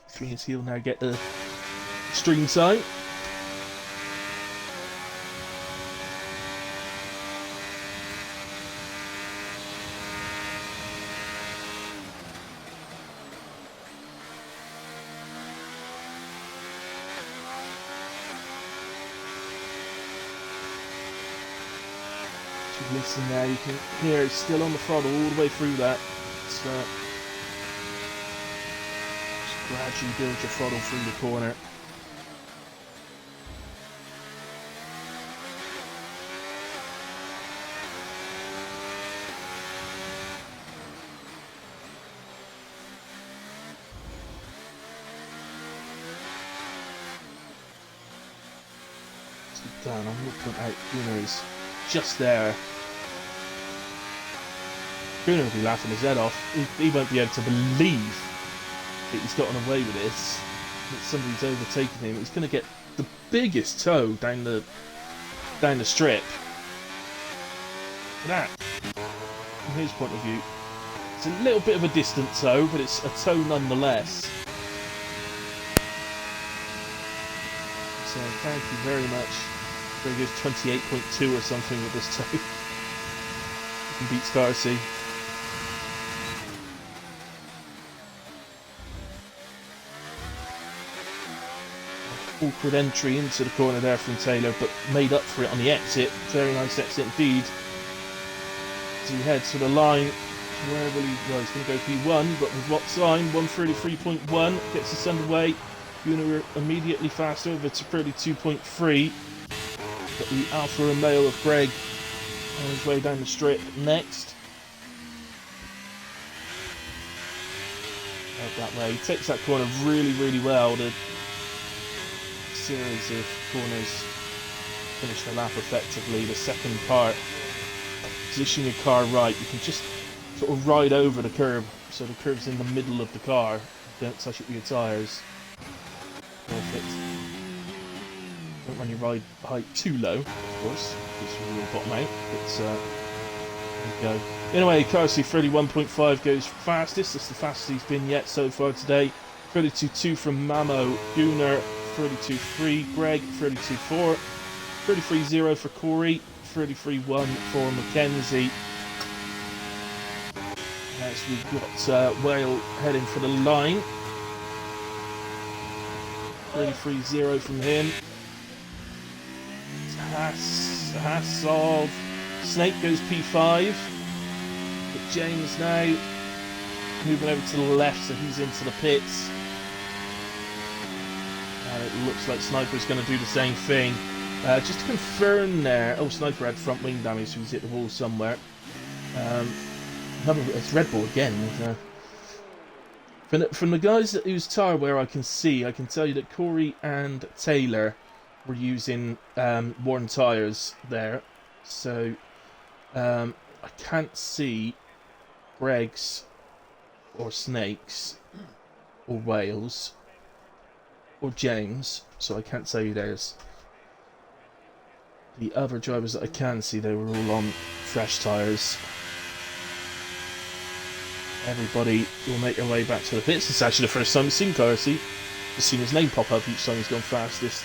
Which means he'll now get the stream time. Listen now, you can hear it's still on the throttle all the way through that. It's, just gradually build your throttle through the corner. Let's get down, I'm looking out, is just there. Gunnar will be laughing his head off. He won't be able to believe that he's gotten away with this. That somebody's overtaken him. He's going to get the biggest toe down the strip. Look at that. From his point of view, it's a little bit of a distant toe, but it's a toe nonetheless. So thank you very much. There he goes 28.2 or something with this toe. He beats Darcy. Awkward entry into the corner there from Taylor, but made up for it on the exit. Very nice exit indeed. As he heads for the line, where will he? Well, he's going to go P1, but with what sign? 1:33.1 gets us underway. Gunnar immediately faster over to 32.3. Got the Alfa Romeo of Greg on his way down the strip next. Out that way. He takes that corner really, really well. The series of corners finish the lap effectively. The second part, position your car right. You can just sort of ride over the curb, so the curb's in the middle of the car. Don't touch it with your tyres. Perfect. Don't run your ride height too low, of course, because you will bottom out. But there you go. Anyway, Carsey 31.5 goes fastest. That's the fastest he's been yet so far today. 32.2 from Mamo. Gunnar 32.3. Greg 32.4. 33.0 for Corey. 33.1 for Mackenzie. Next we've got Whale heading for the line. 33.0 from him. Hassov. Snake goes P5. But James now moving over to the left, so he's into the pits. And it looks like Sniper's going to do the same thing. Just to confirm there, oh, Sniper had front wing damage, so he's hit the wall somewhere. It's Red Bull again. From the guys whose tyre wear I can tell you that Corey and Taylor were using worn tyres there. So I can't see Greg's or Snake's or Wales or James, so I can't tell you theirs. The other drivers that I can see, they were all on fresh tyres. Everybody will make their way back to the pits. It's actually the first time we've seen Carsey. Just seen his name pop up each time he's gone fastest.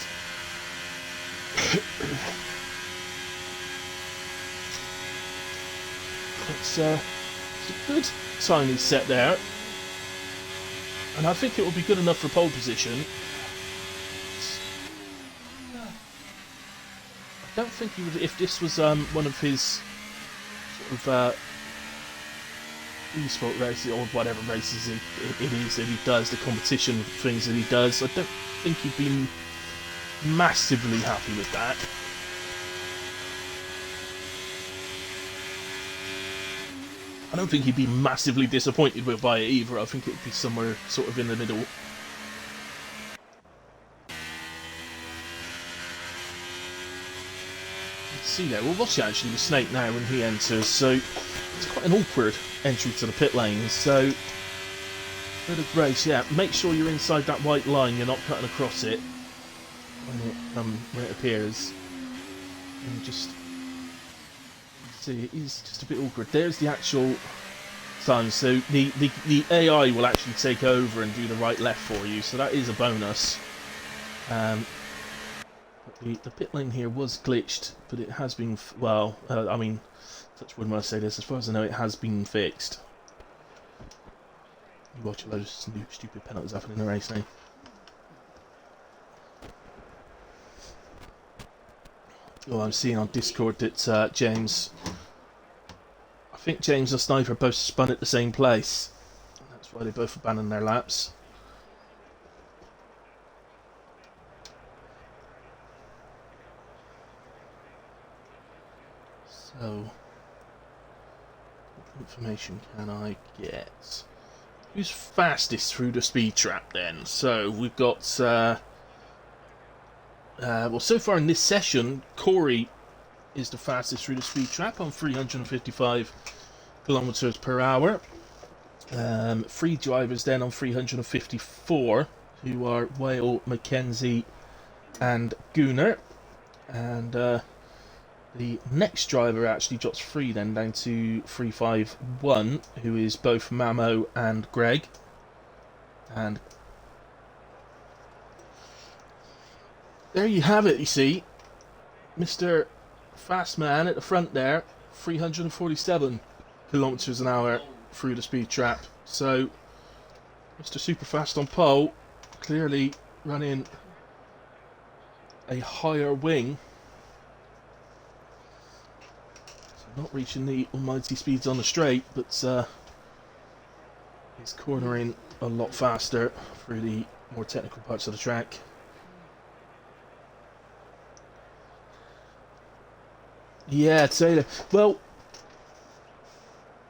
It's a good time he's set there. And I think it will be good enough for pole position. I don't think he would, if this was one of his sort of e-sport races or whatever races it is that he does, the competition things that he does, I don't think he'd be massively happy with that. I don't think he'd be massively disappointed by it either. I think it would be somewhere sort of in the middle. Let's see there. We'll watch actually the Snake now when he enters. So it's quite an awkward entry to the pit lane. So bit of race, yeah. Make sure you're inside that white line. You're not cutting across it when it appears. And just see, it is just a bit awkward. There's the actual time. So the AI will actually take over and do the right left for you. So that is a bonus. But the pit lane here was glitched, but it has been well. I mean, touch wood when I say this. As far as I know, it has been fixed. You watch a load of stupid penalties happen in the race now. Oh, I'm seeing on Discord that James, I think James and Sniper both spun at the same place. That's why they both abandoned their laps. So, what information can I get? Who's fastest through the speed trap then? So, we've got well, so far in this session, Corey is the fastest through the speed trap on 355 kilometers per hour. 3 drivers then on 354, who are Whale, Mackenzie, and Gunnar. And the next driver actually drops 3 then down to 351, who is both Mamo and Greg. And there you have it, you see. Mr. Fast Man at the front there, 347 kilometers an hour through the speed trap. So, Mr. Superfast on pole, clearly running a higher wing. So not reaching the almighty speeds on the straight, but he's cornering a lot faster through the more technical parts of the track. Yeah, Taylor. Well,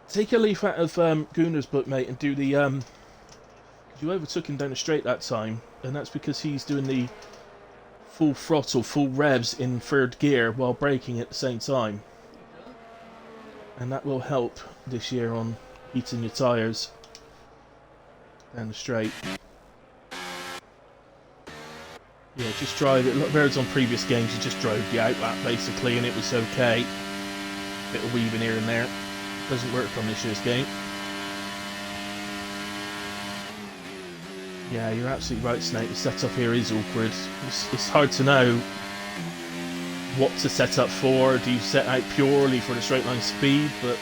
take a leaf out of Gunnar's book, mate, and do the... you overtook him down the straight that time, and that's because he's doing the full throttle, full revs in 3rd gear while braking at the same time. And that will help this year on heating your tyres down the straight. Yeah, just drive it. Whereas on previous games, you just drove the outlap basically, and it was okay. Bit of weaving here and there. Doesn't work on this year's game. Yeah, you're absolutely right, Snake. The setup here is awkward. It's hard to know what to set up for. Do you set out purely for the straight line speed? But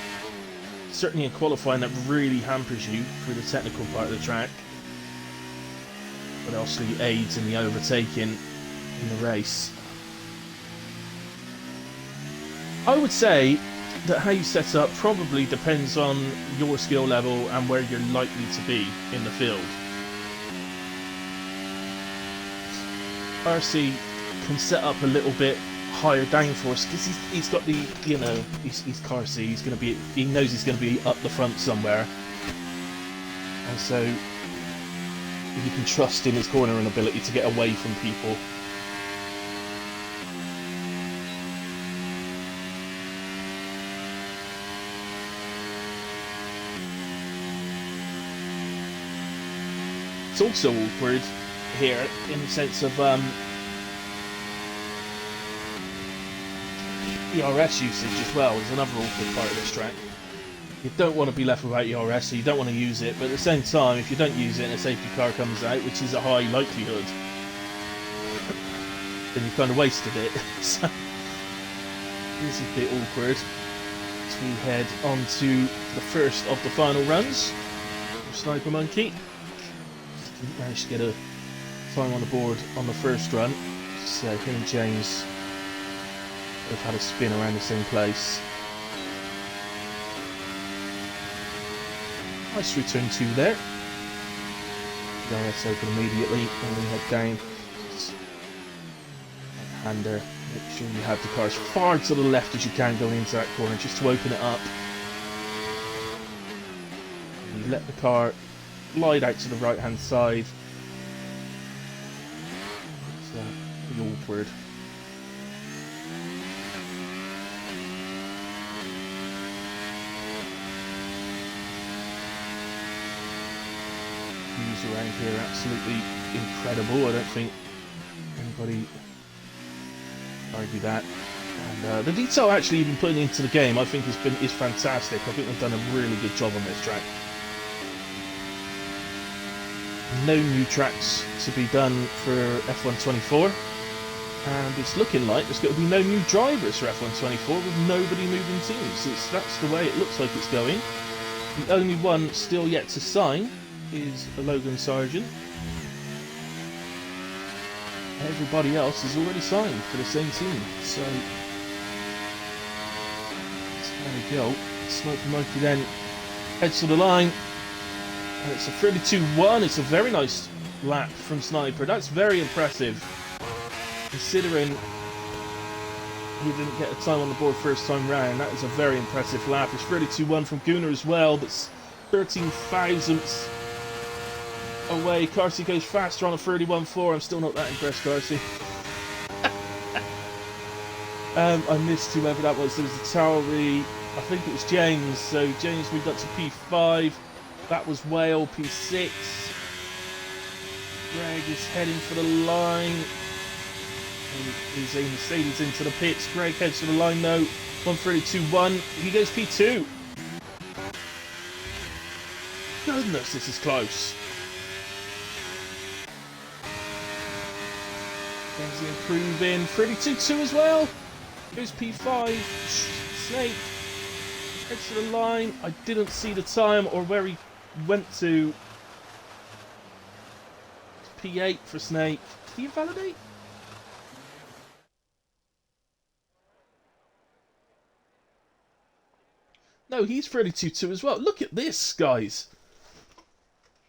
certainly in qualifying, that really hampers you through the technical part of the track. But also aids in the overtaking in the race. I would say that how you set up probably depends on your skill level and where you're likely to be in the field. RC can set up a little bit higher downforce because he's got the, you know, he's car C, he's going to be, he knows he's going to be up the front somewhere, and so you can trust in his cornering ability to get away from people. It's also awkward here in the sense of ERS usage as well is another awkward part of this track. You don't want to be left without ERS, so you don't want to use it, but at the same time, if you don't use it and a safety car comes out, which is a high likelihood, then you've kind of wasted it. So this is a bit awkward. So we head on to the first of the final runs of Sniper Monkey. Didn't manage to get a time on the board on the first run, so him and James have had a spin around the same place. Nice return 2 there. Let's open immediately and we head down. Hander, make sure you have the car as far to the left as you can going into that corner just to open it up. And you let the car glide out to the right hand side. It's pretty awkward. Around here absolutely incredible. I don't think anybody argue that. And the detail actually even putting into the game I think is fantastic. I think they've done a really good job on this track. No new tracks to be done for F1-24, and it's looking like there's going to be no new drivers for F1-24 with nobody moving teams. That's the way it looks like it's going. The only one still yet to sign is a Logan Sargent. Everybody else is already signed for the same team, so there we go. Sniper Monkey then heads to the line, and it's a 32-1. It's a very nice lap from Sniper. That's very impressive, considering he didn't get a time on the board first time round. That is a very impressive lap. It's 32-1 from Gunnar as well, but 13 thousandths away. Carsey goes faster on a 31.4. I'm still not that impressed, Carsey. I missed whoever that was. There was the Tauri, I think it was James. So James moved up to P5. That was Whale, P6. Greg is heading for the line. And he's a Mercedes into the pits. Greg heads for the line though. 1:32.1. He goes P2. Goodness, this is close. Kenzie improving. 32.2 as well. Goes P5. Snake heads to the line. I didn't see the time or where he went to. It's P8 for Snake. Did he invalidate? No, he's 32.2 as well. Look at this, guys.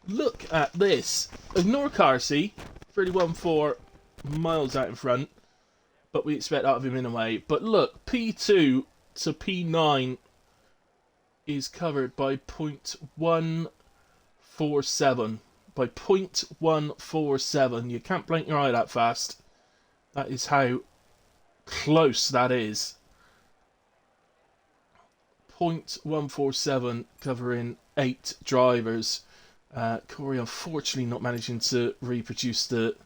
Look at this. Ignore Carsey. 31.4 miles out in front. But we expect out of him in a way. But look, P2 to P9 is covered by 0.147. By 0.147. You can't blink your eye that fast. That is how close that is. 0.147 covering 8 drivers. Corey unfortunately not managing to reproduce the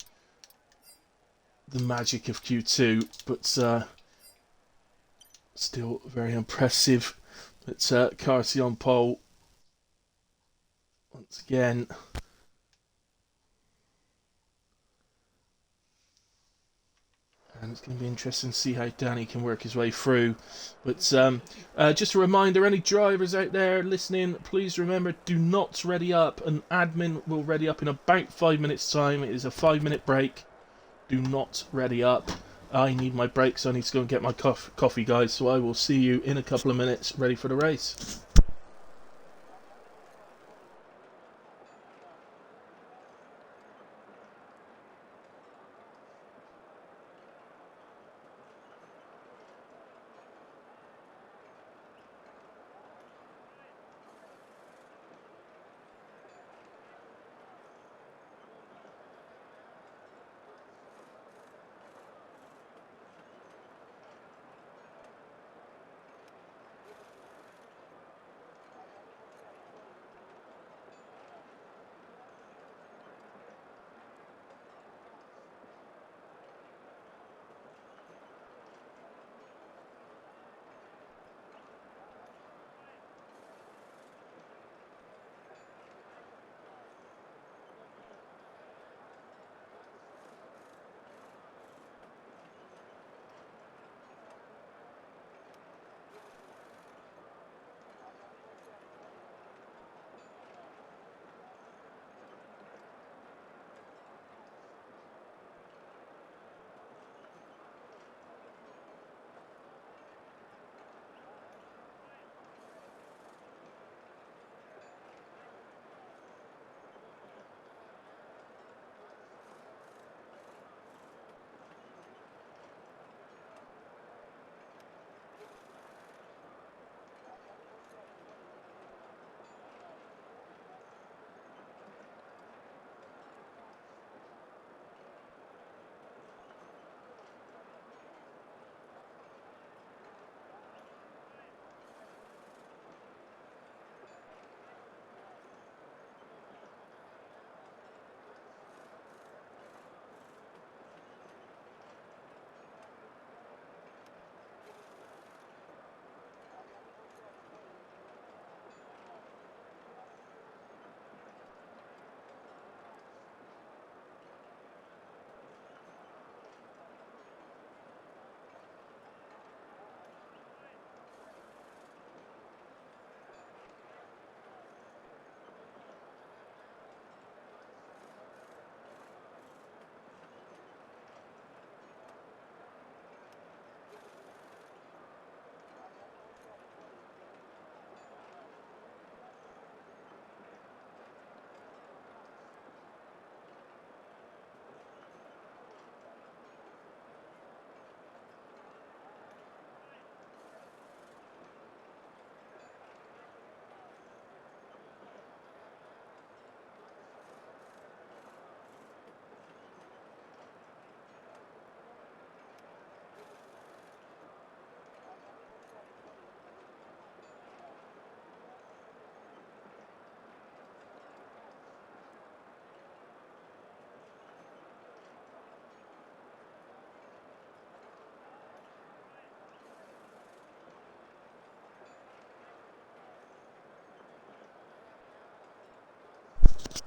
magic of Q2, but still very impressive. But Carsey on pole once again. And it's going to be interesting to see how Danny can work his way through. But just a reminder, any drivers out there listening, please remember, do not ready up. An admin will ready up in about 5 minutes' time. It is a 5-minute break. Do not ready up. I need my break, so I need to go and get my coffee, guys. So I will see you in a couple of minutes, ready for the race.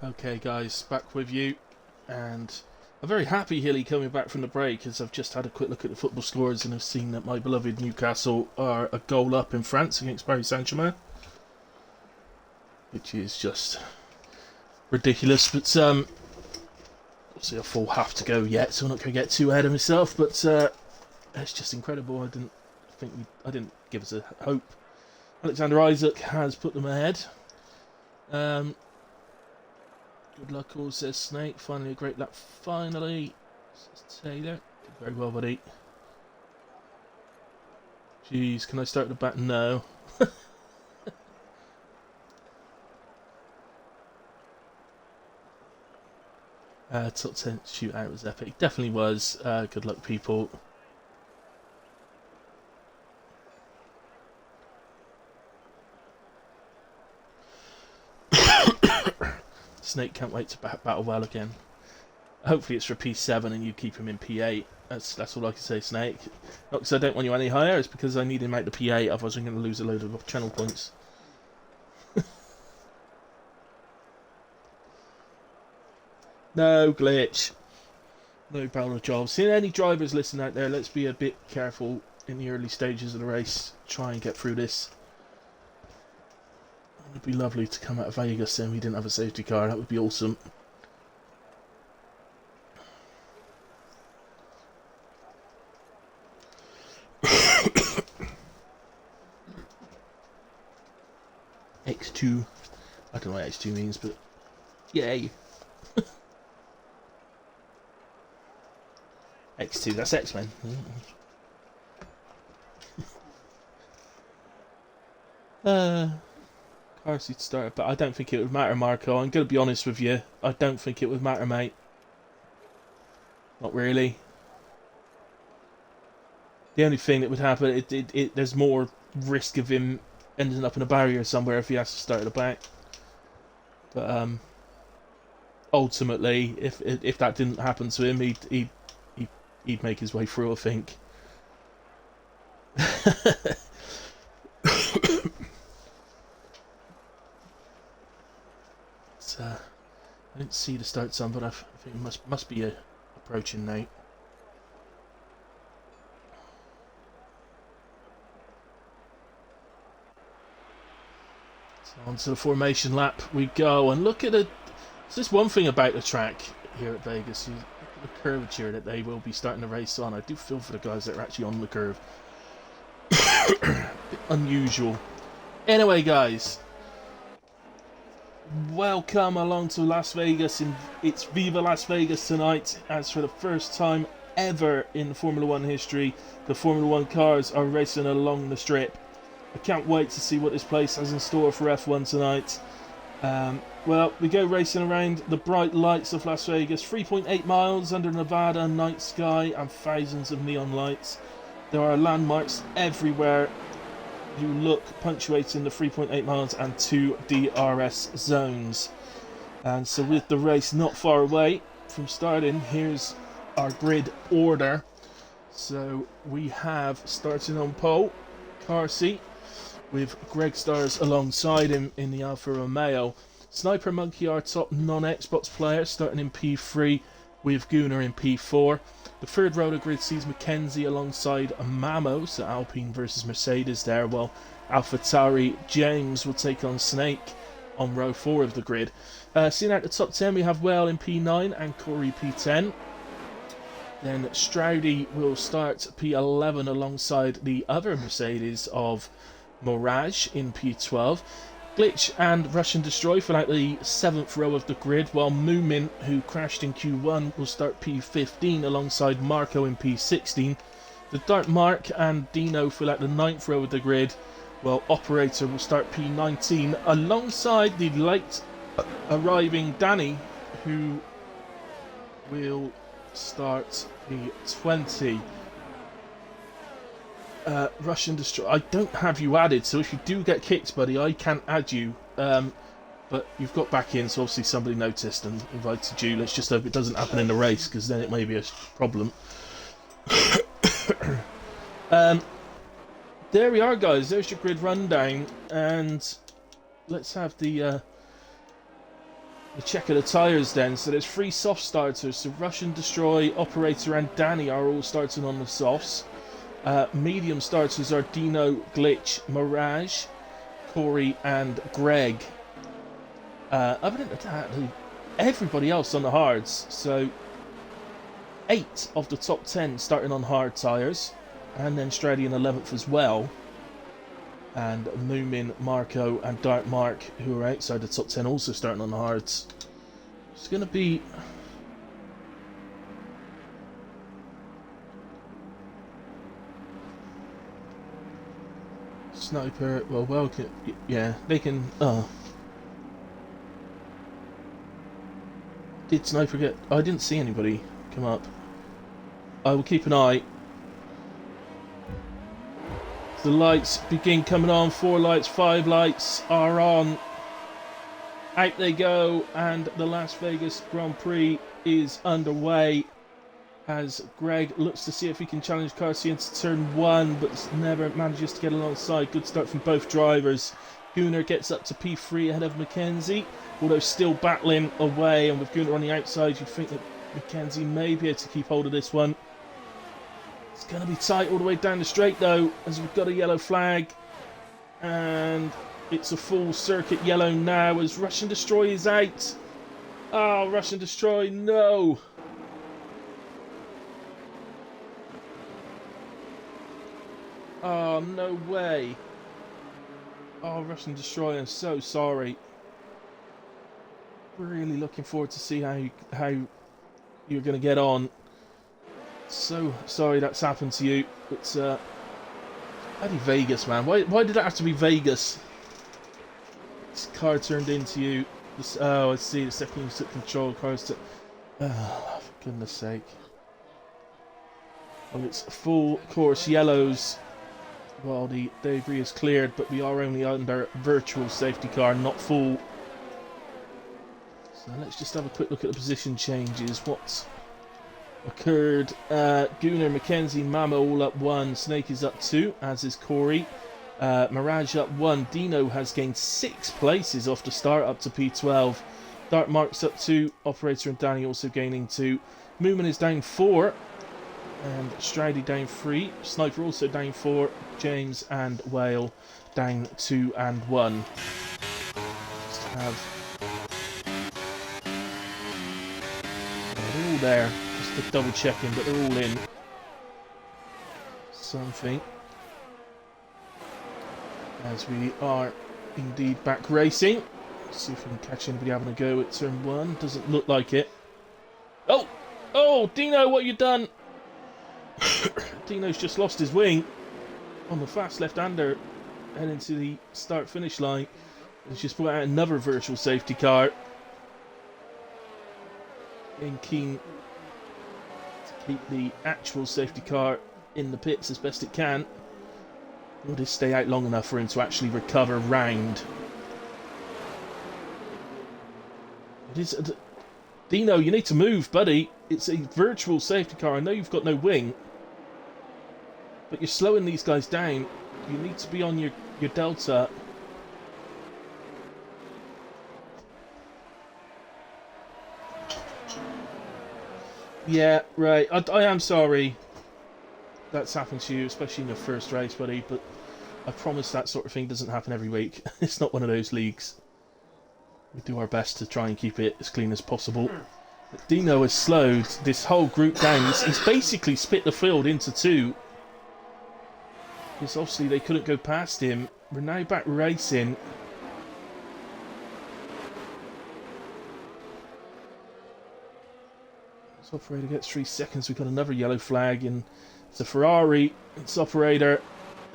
Okay guys, back with you, and I'm very happy Hilly coming back from the break, as I've just had a quick look at the football scores and have seen that my beloved Newcastle are a goal up in France against Paris Saint-Germain, which is just ridiculous. But obviously a full half to go yet, so I'm not going to get too ahead of myself. But it's just incredible. I didn't give us a hope. Alexander Isaac has put them ahead. Good luck, all, says Snake. Finally a great lap. Finally, says Taylor. Did very well, buddy. Jeez, can I start at the back? No. Top 10 shootout was epic. Definitely was. Good luck, people. Snake can't wait to battle well again. Hopefully it's for P7 and you keep him in P8. That's all I can say, Snake. Not because I don't want you any higher, it's because I need him out to P8, otherwise I'm going to lose a load of channel points. No glitch. No barrel jobs. See, any drivers listening out there, let's be a bit careful in the early stages of the race. Try and get through this. It would be lovely to come out of Vegas and we didn't have a safety car. That would be awesome. X2. I don't know what X2 means, but yay. X2, that's X-Men. Car seat starter, but I don't think it would matter, Marco. I'm going to be honest with you. I don't think it would matter, mate. Not really. The only thing that would happen, there's more risk of him ending up in a barrier somewhere if he has to start at the back. But ultimately, if that didn't happen to him, he'd make his way through, I think. I didn't see the start sun, but I think it must be approaching now. So onto the formation lap we go, and look at it. So there's one thing about the track here at Vegas. Look at the curvature that they will be starting the race on. I do feel for the guys that are actually on the curve. A bit unusual. Anyway, guys, welcome along to Las Vegas. It's Viva Las Vegas tonight, as for the first time ever in Formula 1 history, the Formula 1 cars are racing along the strip. I can't wait to see what this place has in store for F1 tonight. Well, we go racing around the bright lights of Las Vegas, 3.8 miles under Nevada night sky and thousands of neon lights. There are landmarks everywhere you look, punctuating the 3.8 miles and 2 DRS zones. And so with the race not far away from starting, here's our grid order. So we have, starting on pole, car seat, with Greg Stars alongside him in the Alfa Romeo. Sniper Monkey, our top non-Xbox player, starting in P3 with Gunnar in P4. The third row of the grid sees Mackenzie alongside Mamo, so Alpine versus Mercedes there, while AlphaTauri James will take on Snake on row 4 of the grid. Seeing out the top 10, we have Well in P9 and Corey P10. Then Stroudy will start P11 alongside the other Mercedes of Mirage in P12. Glitch and Russian Destroy fill out the 7th row of the grid, while Moomin, who crashed in Q1, will start P15 alongside Marco in P16. The Dark Mark and Dino fill out the 9th row of the grid, while Operator will start P19 alongside the late arriving Danny, who will start P20. Russian Destroy, I don't have you added, so if you do get kicked, buddy, I can add you. But you've got back in, so obviously somebody noticed and invited you. Let's just hope it doesn't happen in the race, because then it may be a problem. There we are, guys. There's your grid rundown, and let's have the The check of the tyres then. So there's 3 soft starters. So Russian Destroy, Operator and Danny are all starting on the softs. Medium starters are Dino, Glitch, Mirage, Corey and Greg. Other than that, everybody else on the hards. So 8 of the top 10 starting on hard tyres. And then Strady in 11th as well. And Moomin, Marco and Dark Mark, who are outside the top 10, also starting on the hards. It's going to be... Sniper, well, yeah, they can... Did Sniper get... I didn't see anybody come up. I will keep an eye. The lights begin coming on. 4 lights, 5 lights are on. Out they go, and the Las Vegas Grand Prix is underway as Greg looks to see if he can challenge Garcia into turn 1, but never manages to get alongside. Good start from both drivers. Gunnar gets up to P3 ahead of Mackenzie, although still battling away, and with Gunnar on the outside, you'd think that Mackenzie may be able to keep hold of this one. It's going to be tight all the way down the straight though, as we've got a yellow flag. And it's a full circuit yellow now as Russian Destroy is out. Oh, Russian Destroy, no! Oh, no way. Oh, Russian Destroy, I'm so sorry. Really looking forward to see how you're going to get on. So sorry that's happened to you. It's bloody Vegas, man. Why did it have to be Vegas? This car turned into you. This, oh, I see. The second you took control, cars to... Oh, for goodness sake. Well, it's full course yellows. Well, the debris is cleared, but we are only under virtual safety car, not full. So let's just have a quick look at the position changes. What's occurred? Gunnar, Mackenzie, Mama all up 1. Snake is up 2, as is Corey. Mirage up 1. Dino has gained 6 places off the start, up to P12. Dark Mark's up 2. Operator and Danny also gaining 2. Moomin is down 4. And Stradey down 3. Sniper also down 4. James and Whale down 2 and 1. Just have... they're all there. Just double checking, but they're all in. Something. As we are indeed back racing. Let's see if we can catch anybody having a go at turn 1. Doesn't look like it. Oh! Oh, Dino, what you done? Dino's just lost his wing on the fast left-hander heading to the start-finish line. He's just put out another virtual safety car. Being keen to keep the actual safety car in the pits as best it can. Will this stay out long enough for him to actually recover round? It is... Dino, you need to move, buddy. It's a virtual safety car. I know you've got no wing, but you're slowing these guys down. You need to be on your delta. Yeah, right. I am sorry that's happened to you, especially in your first race, buddy, but I promise that sort of thing doesn't happen every week. It's not one of those leagues. We do our best to try and keep it as clean as possible. But Dino has slowed this whole group down. He's basically split the field into 2. Because obviously they couldn't go past him. We're now back racing. This operator gets 3 seconds. We've got another yellow flag, and it's a Ferrari. It's operator,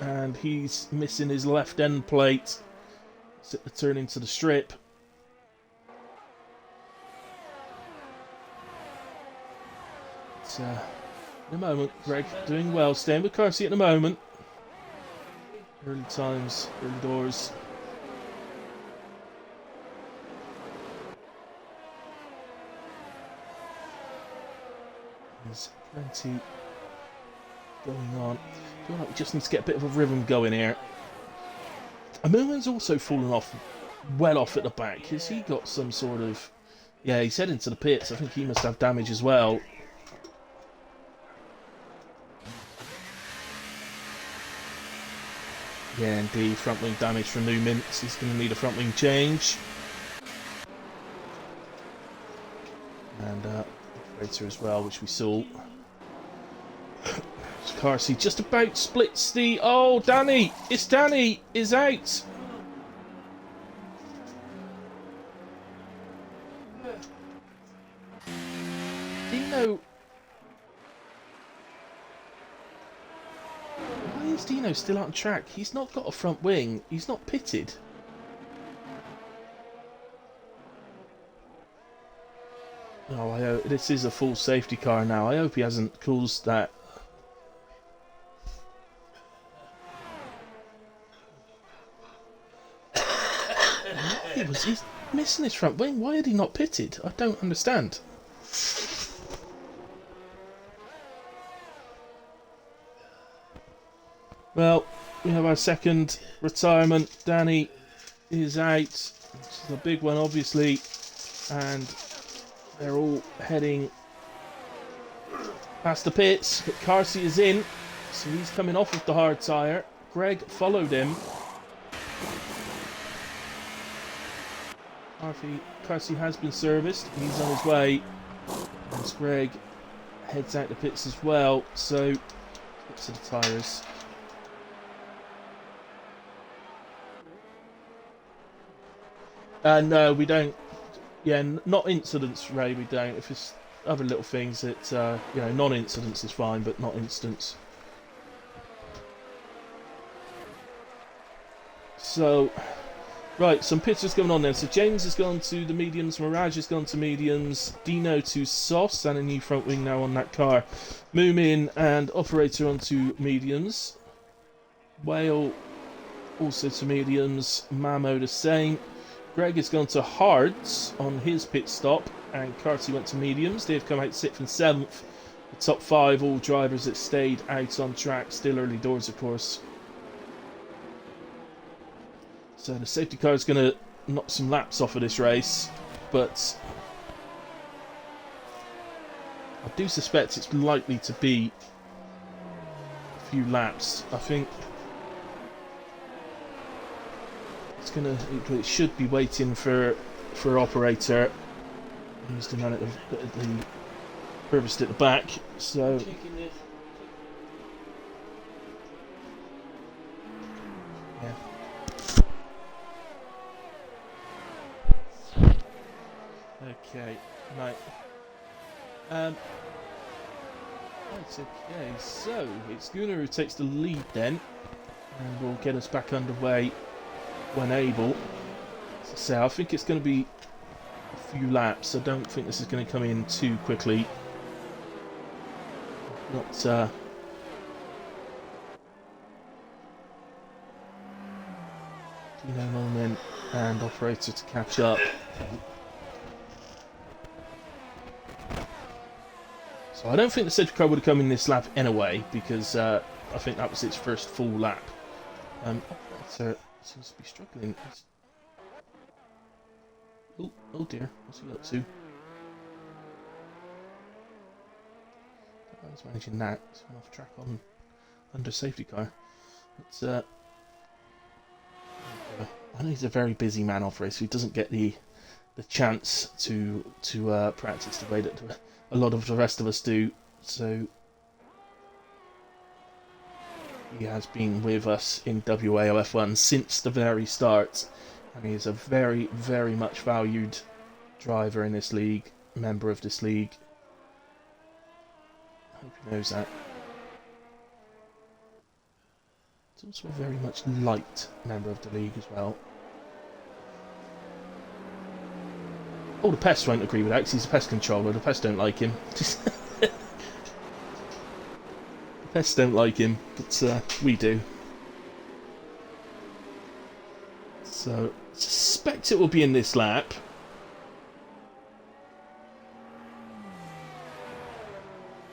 and he's missing his left end plate. It's at the turn into the strip. It's in a moment, Greg doing well. Staying with Carsey at the moment. Early times, early doors. There's plenty going on. I feel like we just need to get a bit of a rhythm going here. Amuman's also fallen off, well off at the back. Has he got some sort of Yeah, he's heading to the pits. I think he must have damage as well. Yeah, indeed. Front wing damage from New Mints. He's going to need a front wing change. And operator as well, which we saw. Carsey just about splits the... Oh, Danny! It's Danny! Is out! Dino... Why is Dino still on track? He's not got a front wing. He's not pitted. Oh, I hope... This is a full safety car now. I hope he hasn't caused that... He's missing his front wing. Why had he not pitted? I don't understand. Well, we have our second retirement. Danny is out. This is a big one, obviously. And they're all heading past the pits. But Carsey is in, so he's coming off with the hard tyre. Greg followed him. Carsey has been serviced. He's on his way. As Greg heads out the pits as well. So, get to the tyres. No, we don't. Yeah, not incidents, Ray. We don't. If it's other little things, that non-incidents is fine, but not incidents. So, right, some pictures going on there. So James has gone to the mediums, Mirage has gone to mediums, Dino to Sauce, and a new front wing now on that car. Moomin and Operator onto mediums. Whale also to mediums, Mamo the same. Greg has gone to hards on his pit stop, and Carty went to mediums. They've come out 6th and 7th. The top 5, all drivers that stayed out on track, still early doors, of course. So the safety car is going to knock some laps off of this race, but I do suspect it's likely to be a few laps. I think it should be waiting for Operator. He's the man at the furthest at the back, so yeah. Okay, right. Right, okay, so it's Gunnar who takes the lead then, and will get us back underway when able. As I say, I think it's going to be a few laps. I don't think this is going to come in too quickly. Not moment and Operator to catch up. So I don't think the safety car would have come in this lap anyway, because I think that was its first full lap. Operator seems to be struggling. Oh dear, what's he up to? He's managing that. He's off track on under safety car. It's I know he's a very busy man operator, so he doesn't get the chance to practice the way that a lot of the rest of us do. So he has been with us in WAOF1 since the very start, and he is a very, very much valued driver in this league, member of this league. I hope he knows that. He's also a very much liked member of the league as well. Oh, the pests won't agree with that because he's a pest controller. The pests don't like him. The pests don't like him, but we do. So, I suspect it will be in this lap.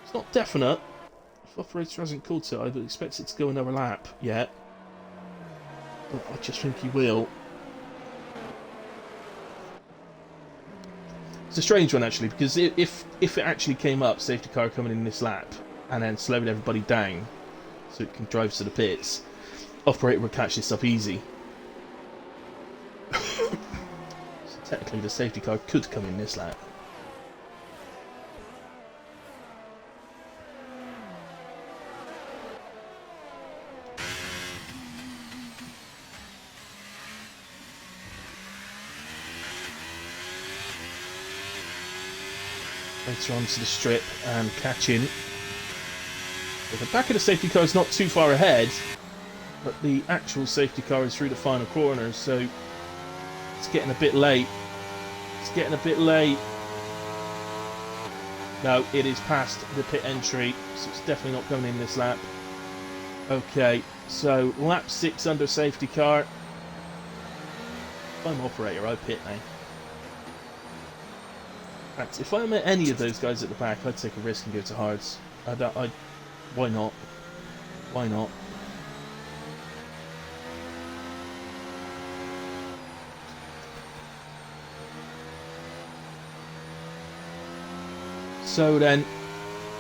It's not definite. If Operator hasn't called it, I would expect it to go another lap yet. But I just think he will. It's a strange one actually, because if it actually came up, safety car coming in this lap, and then slowed everybody down, so it can drive to the pits, operator would catch this up easy. So technically, the safety car could come in this lap. Later onto the strip and catch in. The back of the safety car is not too far ahead, but the actual safety car is through the final corner, so it's getting a bit late. It's getting a bit late. No, it is past the pit entry, so it's definitely not coming in this lap. Okay, so lap 6 under safety car. If I'm operator, I pit now. In fact, if I met any of those guys at the back, I'd take a risk and go to hards. Why not? Why not? So then,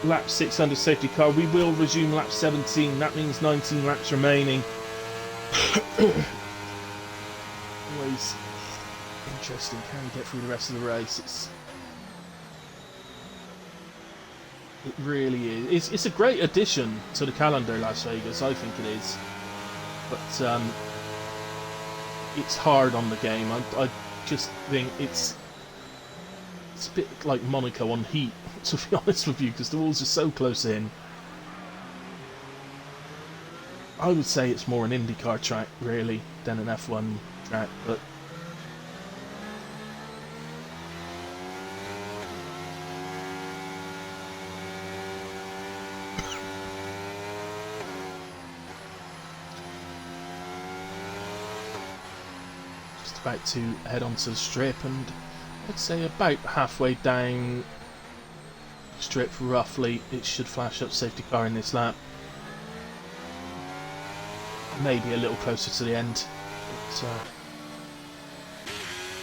lap 6 under safety car. We will resume lap 17. That means 19 laps remaining. Always interesting. Can we get through the rest of the race? It really is. It's a great addition to the calendar, Las Vegas. I think it is. But it's hard on the game. I just think it's a bit like Monaco on heat, to be honest with you, because the walls are so close in. I would say it's more an IndyCar track, really, than an F1 track, but about to head onto the strip, and I'd say about halfway down the strip roughly it should flash up safety car in this lap. Maybe a little closer to the end, but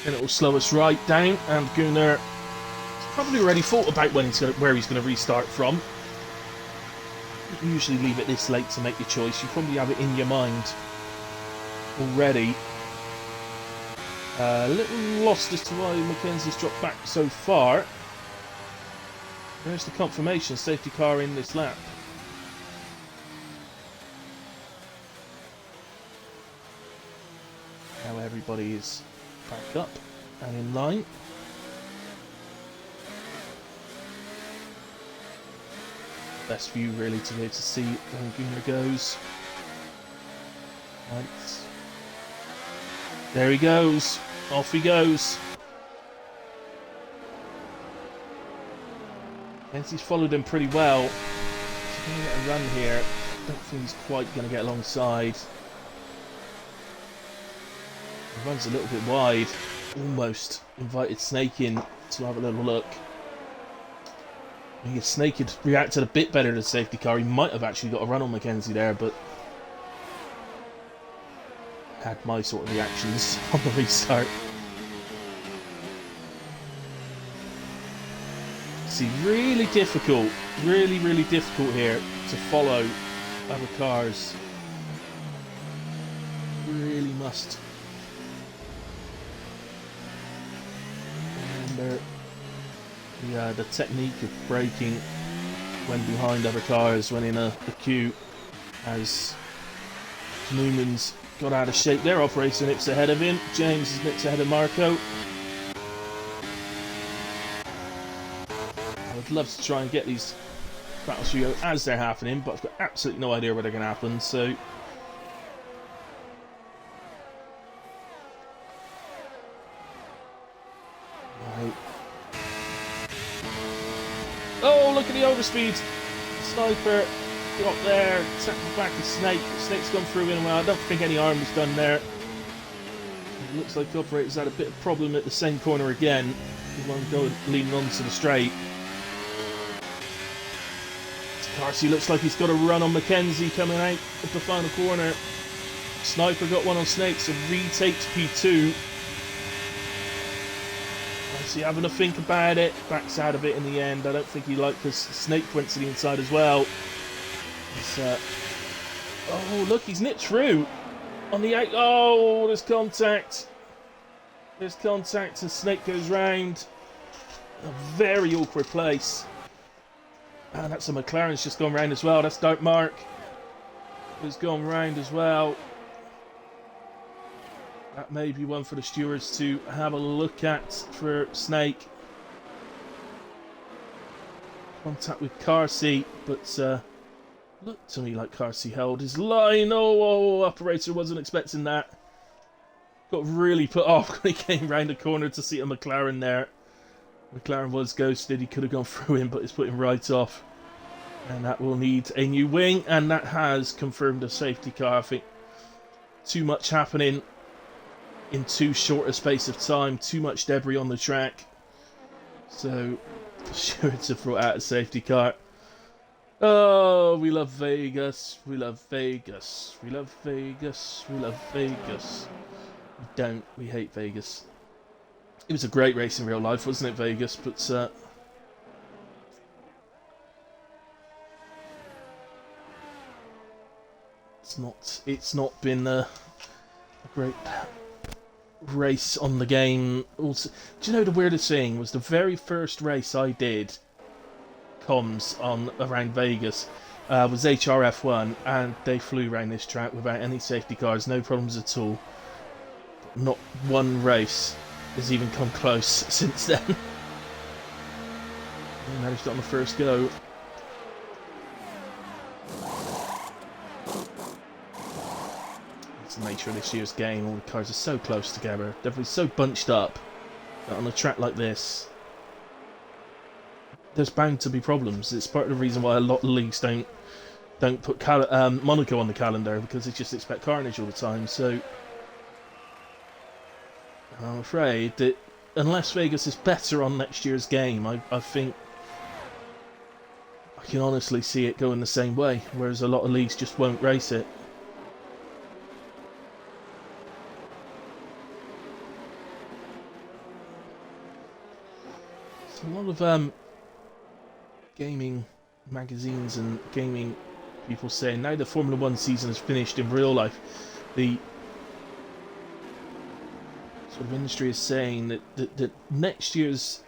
then it will slow us right down, and Gunnar probably already thought about where he's going to restart from. You usually leave it this late to make your choice. You probably have it in your mind already. A little lost as to why Mackenzie's dropped back so far. There's the confirmation, safety car in this lap. Now everybody is back up and in line. Best view really to be able to see where Gunnar goes. Right. There he goes. Off he goes. Mackenzie's followed him pretty well. He's going to get a run here. Don't think he's quite going to get alongside. He runs a little bit wide. Almost invited Snake in to have a little look. I think if Snake had reacted a bit better to the safety car, he might have actually got a run on Mackenzie there, but had my sort of reactions on the restart. See, really difficult here to follow other cars. Really must remember the technique of braking when behind other cars, when in a queue, as Newman's got out of shape there. Operator nips ahead of him. James is nips ahead of Marco. I would love to try and get these battles to go as they're happening, but I've got absolutely no idea where they're going to happen, so right. Oh, look at the overspeed. Sniper got there, tapped back to Snake. Snake's gone through in well. I don't think any harm was done there. It looks like the operator's had a bit of problem at the same corner again. The one going leaning onto the straight. Darcy looks like he's got a run on Mackenzie coming out of the final corner. Sniper got one on Snake, so retakes P2. So having to think about it, backs out of it in the end. I don't think he liked because Snake went to the inside as well. Oh, look, he's nipped through on the out. Oh, there's contact. There's contact and Snake goes round. A very awkward place. And that's a McLaren's just gone round as well. That's Dark Mark. Has gone round as well. That may be one for the stewards to have a look at for Snake. Contact with Carsey, but looked to me like Carsey held his line. Oh, operator wasn't expecting that. Got really put off when he came round the corner to see a McLaren there. McLaren was ghosted. He could have gone through him, but it's put him right off. And that will need a new wing, and that has confirmed a safety car. I think too much happening in too short a space of time. Too much debris on the track. So, stewards have brought out a safety car. Oh, we love Vegas. We love Vegas. We love Vegas. We love Vegas. We don't. We hate Vegas. It was a great race in real life, wasn't it, Vegas? But it's not been a great race on the game. Also, do you know the weirdest thing was the very first race I did comms on around Vegas was HRF1, and they flew around this track without any safety cars, no problems at all. Not one race has even come close since then. They managed it on the first go. It's the nature of this year's game. All the cars are so close together. They're so bunched up that on a track like this, there's bound to be problems. It's part of the reason why a lot of leagues don't put Monaco on the calendar, because they just expect carnage all the time. So I'm afraid that unless Vegas is better on next year's game, I think I can honestly see it going the same way, whereas a lot of leagues just won't race it. So a lot of gaming magazines and gaming people saying now the Formula 1 season is finished in real life, the sort of industry is saying that next year's,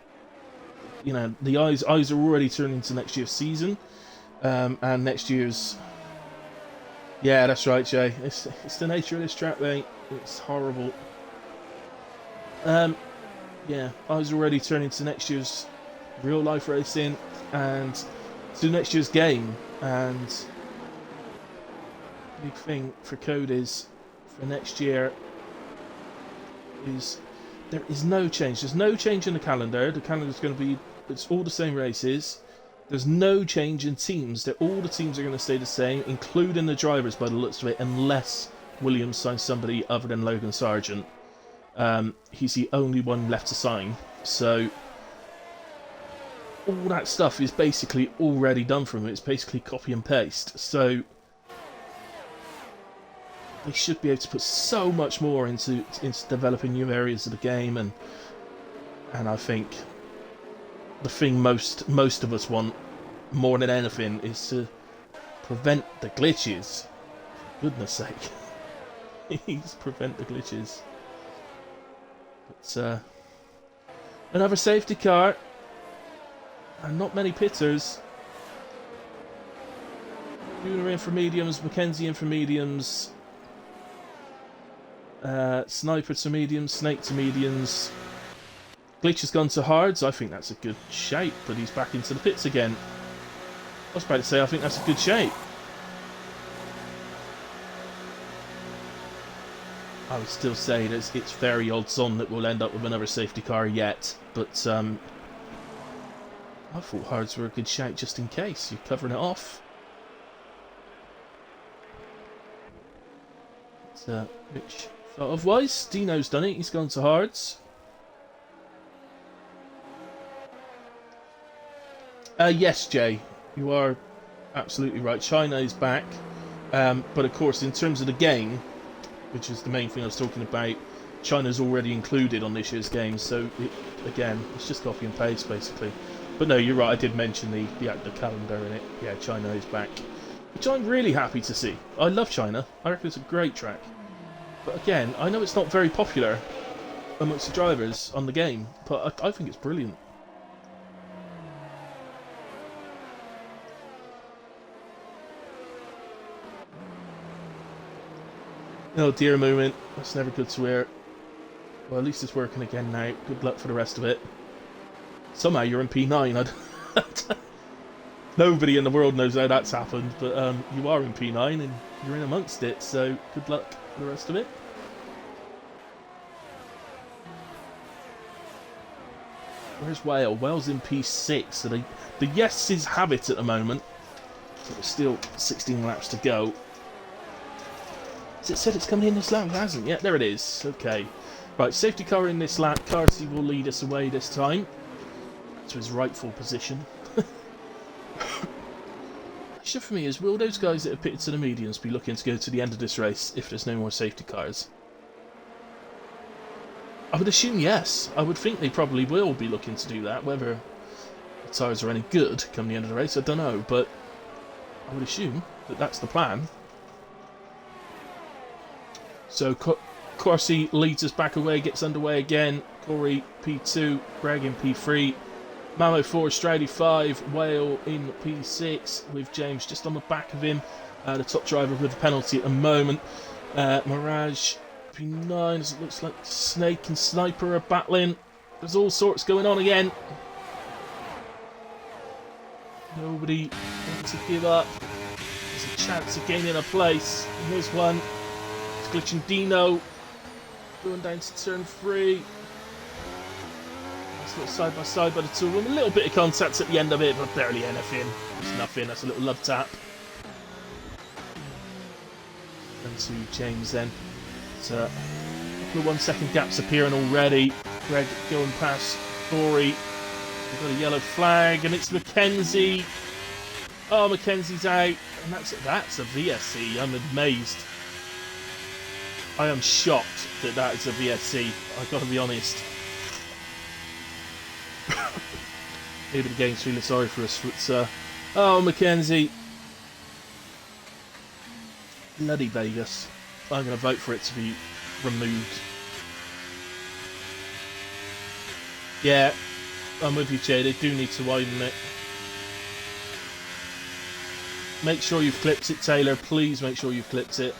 you know, the eyes are already turning to next year's season, and next year's, yeah, that's right, Jay. It's the nature of this track, mate. It's horrible. Yeah, eyes are already turning to next year's real life racing and to next year's game. And the big thing for Code is for next year is there is no change. There's no change in the calendar. The calendar's going to be, it's all the same races. There's no change in teams. All the teams are going to stay the same, including the drivers by the looks of it, unless Williams signs somebody other than Logan Sargent. He's the only one left to sign. So all that stuff is basically already done for him. It's basically copy and paste. So they should be able to put so much more into developing new areas of the game, and I think the thing most of us want more than anything is to prevent the glitches. For goodness sake. Please prevent the glitches. But another safety car, and not many pitters. Junior in for mediums, Mackenzie in for mediums, Sniper to mediums, Snake to mediums. Glitch has gone to hards. I think that's a good shape, but he's back into the pits again. I was about to say I think that's a good shape. I would still say that it's very odds on that we'll end up with another safety car yet, but I thought hards were a good shout just in case. You're covering it off. Which thought otherwise. Dino's done it. He's gone to hards. Yes, Jay, you are absolutely right. China is back, but of course, in terms of the game, which is the main thing I was talking about, China's already included on this year's games, so again, it's just copy and paste basically. But no, you're right, I did mention the calendar in it. Yeah, China is back, which I'm really happy to see. I love China. I reckon it's a great track. But again, I know it's not very popular amongst the drivers on the game, but I think it's brilliant. Oh dear moment, that's never good to hear. Well, at least it's working again now. Good luck for the rest of it. Somehow you're in P9. Nobody in the world knows how that's happened, but you are in P9 and you're in amongst it, so good luck for the rest of it. Where's Wales? Wales in P6, so the yeses have it at the moment. So there's still 16 laps to go. Has it said it's coming in this lap? It hasn't yet. There it is. Okay. Right, safety car in this lap. Carty will lead us away this time to his rightful position. Question for me is, will those guys that have pitted to the mediums be looking to go to the end of this race if there's no more safety cars? I would assume yes. I would think they probably will be looking to do that. Whether the tyres are any good come the end of the race, I don't know. But I would assume that that's the plan. So Corsi leads us back away, gets underway again. Corey P2, Greg in P3, Mamo 4, Stradey 5, Whale in P6 with James just on the back of him. The top driver with the penalty at the moment. Mirage P9, as it looks like Snake and Sniper are battling. There's all sorts going on again. Nobody wants to give up. There's a chance of gaining a place. And here's one. It's glitching Dino. Going down to turn 3. It's not side by side by the two of them. A little bit of contact at the end of it, but barely anything. It's nothing. That's a little love tap. And to James then. It's a couple of 1 second gaps appearing already. Greg going past Corey. We've got a yellow flag, and it's Mackenzie. Oh, Mackenzie's out, and that's a VSC. I'm amazed. I am shocked that that is a VSC. I've got to be honest. Maybe the game's feeling sorry for us. But, oh, Mackenzie. Bloody Vegas. I'm going to vote for it to be removed. Yeah, I'm with you, Jay. They do need to widen it. Make sure you've clipped it, Taylor. Please make sure you've clipped it.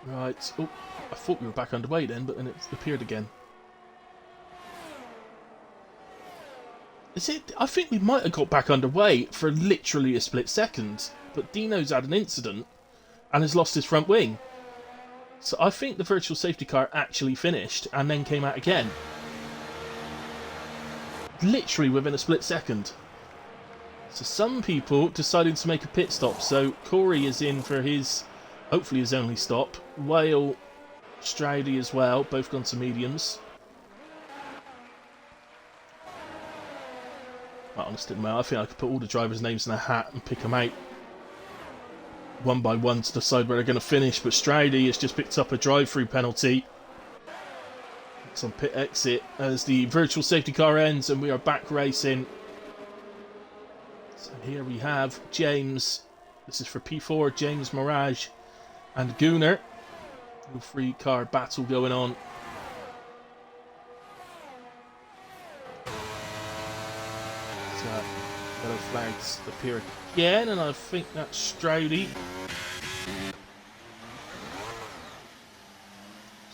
Right. Oh, I thought we were back underway then, but then it appeared again. Is it? I think we might have got back underway for literally a split second, but Dino's had an incident and has lost his front wing. So I think the virtual safety car actually finished and then came out again. Literally within a split second. So some people decided to make a pit stop. So Corey is in for his, hopefully his only stop. Whale, Stradey as well, both gone to mediums. Well, honestly, I think I could put all the drivers' names in a hat and pick them out one by one to decide where they're going to finish, but Stradey has just picked up a drive-through penalty. It's on pit exit as the virtual safety car ends and we are back racing. So here we have James. This is for P4, James, Mirage and Gooner. A 3-car battle going on. So, yellow flags appear again, and I think that's Stradey.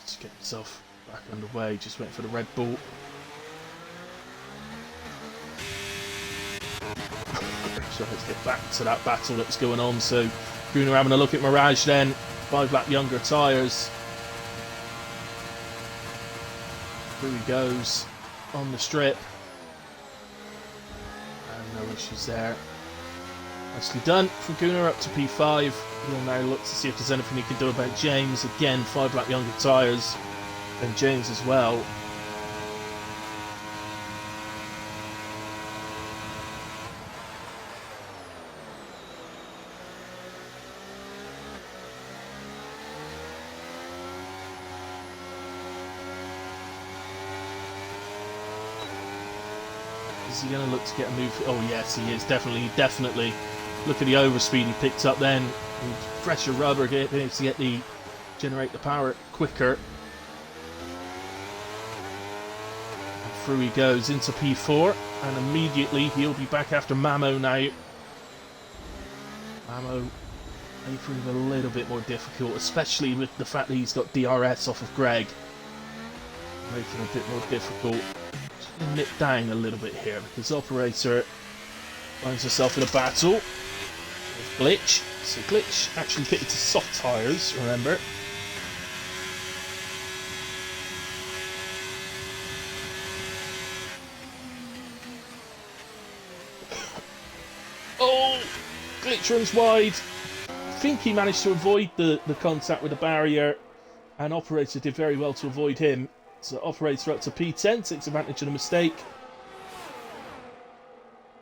Just get himself back underway, just waiting for the Red Bull. So let's get back to that battle that's going on. So Bruno having a look at Mirage then. 5 lap younger tyres. Through he goes on the strip. And no issues there. Nicely done from Gunnar up to P5. We'll now look to see if there's anything he can do about James. Again, 5 lap younger tyres. And James as well. Is he going to look to get a move? Oh, yes, he is. Definitely. Look at the overspeed he picked up then. Fresher rubber to generate the power quicker. And through he goes into P4, and immediately he'll be back after Mamo now. Mamo may prove a little bit more difficult, especially with the fact that he's got DRS off of Greg. Making it a bit more difficult. Just going to nip down a little bit here because Operator finds herself in a battle with Glitch. So Glitch actually pitted to soft tyres, remember. Oh! Glitch runs wide. I think he managed to avoid the contact with the barrier, and Operator did very well to avoid him. So Operator up to P10, takes advantage of the mistake.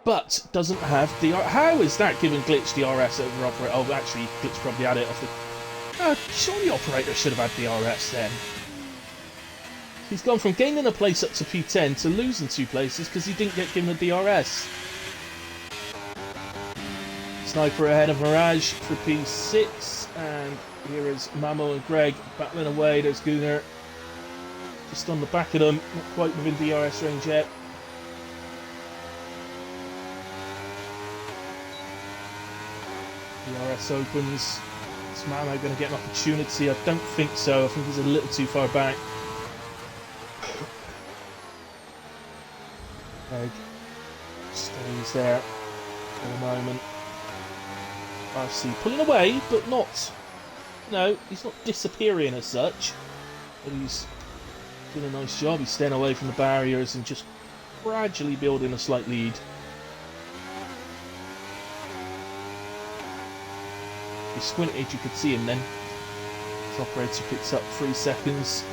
But doesn't have DRS. How is that giving Glitch DRS over Operator? Oh, actually, Glitch probably had it off the... surely Operator should have had DRS then. He's gone from gaining a place up to P10 to losing 2 places because he didn't get given a DRS. Sniper ahead of Mirage for P6, and here is Mamo and Greg battling away. There's Gunnar just on the back of them, not quite within DRS range yet. DRS opens. Is Mamo going to get an opportunity? I don't think so. I think he's a little too far back. Greg stays there for the moment. RC pulling away, but not... No, he's not disappearing as such. But he's doing a nice job. He's staying away from the barriers and just gradually building a slight lead. If you squinted, you could see him then. His Operator picks up 3 seconds.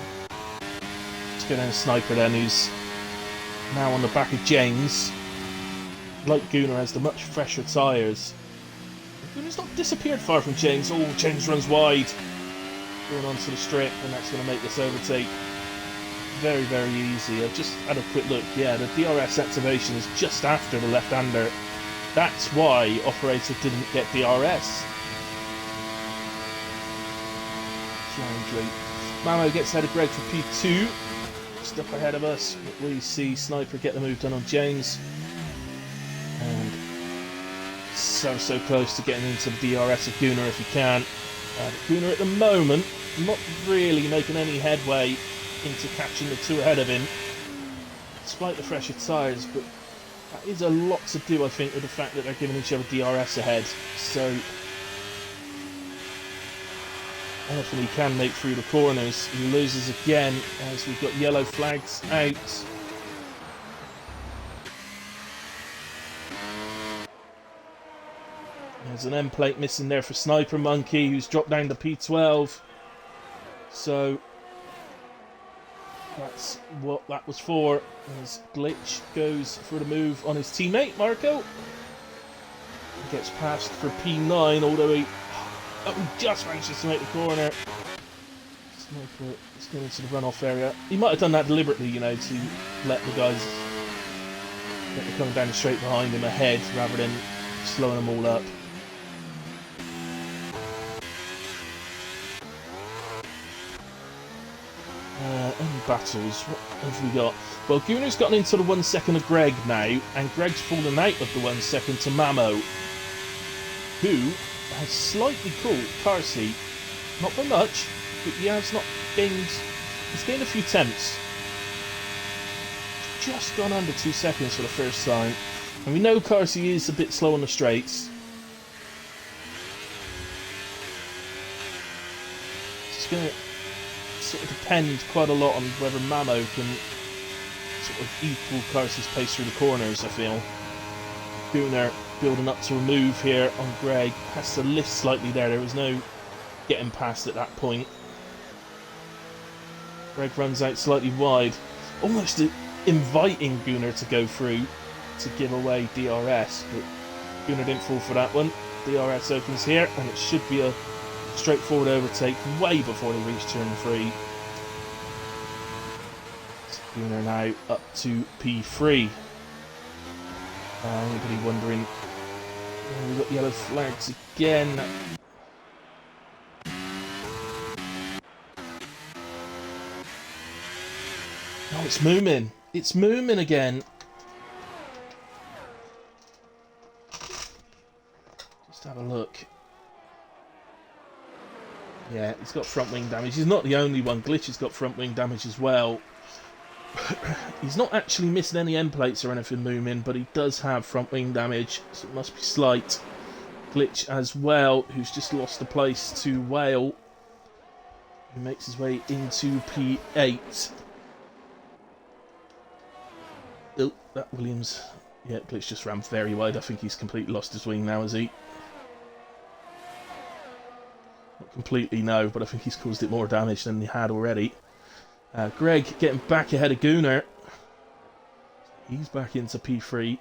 Let's go down to Sniper then, who's now on the back of James. Like Gunnar, has the much fresher tyres. Gunnar's not disappeared far from James. Oh, James runs wide. Going onto the strip, and that's going to make this overtake very, very easy. I've just had a quick look. Yeah, the DRS activation is just after the left-hander. That's why Operator didn't get DRS. Mamo gets ahead of Greg for P2. Just up ahead of us, we see Sniper get the move done on James. And so close to getting into the DRS of Gunnar if he can. Gunnar at the moment not really making any headway into catching the 2 ahead of him, despite the fresher tyres, but that is a lot to do, I think, with the fact that they're giving each other DRS ahead. So often he can make through the corners. He loses again as we've got yellow flags out. There's an end plate missing there for Sniper Monkey, who's dropped down to P12. So that's what that was for. As Glitch goes for the move on his teammate, Marco. He gets past for P9, although he just manages to make the corner. Sniper is going into the runoff area. He might have done that deliberately, you know, to let the guys that are coming down the straight behind him ahead, rather than slowing them all up. Any battles? What have we got? Well, Gunnar's gotten into the 1 second of Greg now, and Greg's fallen out of the 1 second to Mamo, who has slightly caught car seat. Not by much, but he has not gained... He's gained a few tenths. Just gone under 2 seconds for the first time. And we know Carsey is a bit slow on the straights. It's going to sort of depend quite a lot on whether Mamo can sort of equal Carsey's pace through the corners, I feel. Gunnar building up to a move here on Greg. Has to lift slightly there. There was no getting past at that point. Greg runs out slightly wide. Almost inviting Gunnar to go through to give away DRS, but Gunnar didn't fall for that one. DRS opens here, and it should be a straightforward overtake way before they reach turn 3. So Gunnar now up to P3. Anybody wondering? Oh, we've got yellow flags again. Oh, it's Moomin. It's Moomin again. Just have a look. Yeah, he's got front wing damage. He's not the only one. Glitch has got front wing damage as well. He's not actually missing any end plates or anything, Moomin, but he does have front wing damage, so it must be slight. Glitch as well, who's just lost a place to Whale, who makes his way into P8. Oh, that Williams. Yeah, Glitch just ran very wide. I think he's completely lost his wing now, has he? Not completely, no, but I think he's caused it more damage than he had already. Greg getting back ahead of Gunnar. He's back into P3.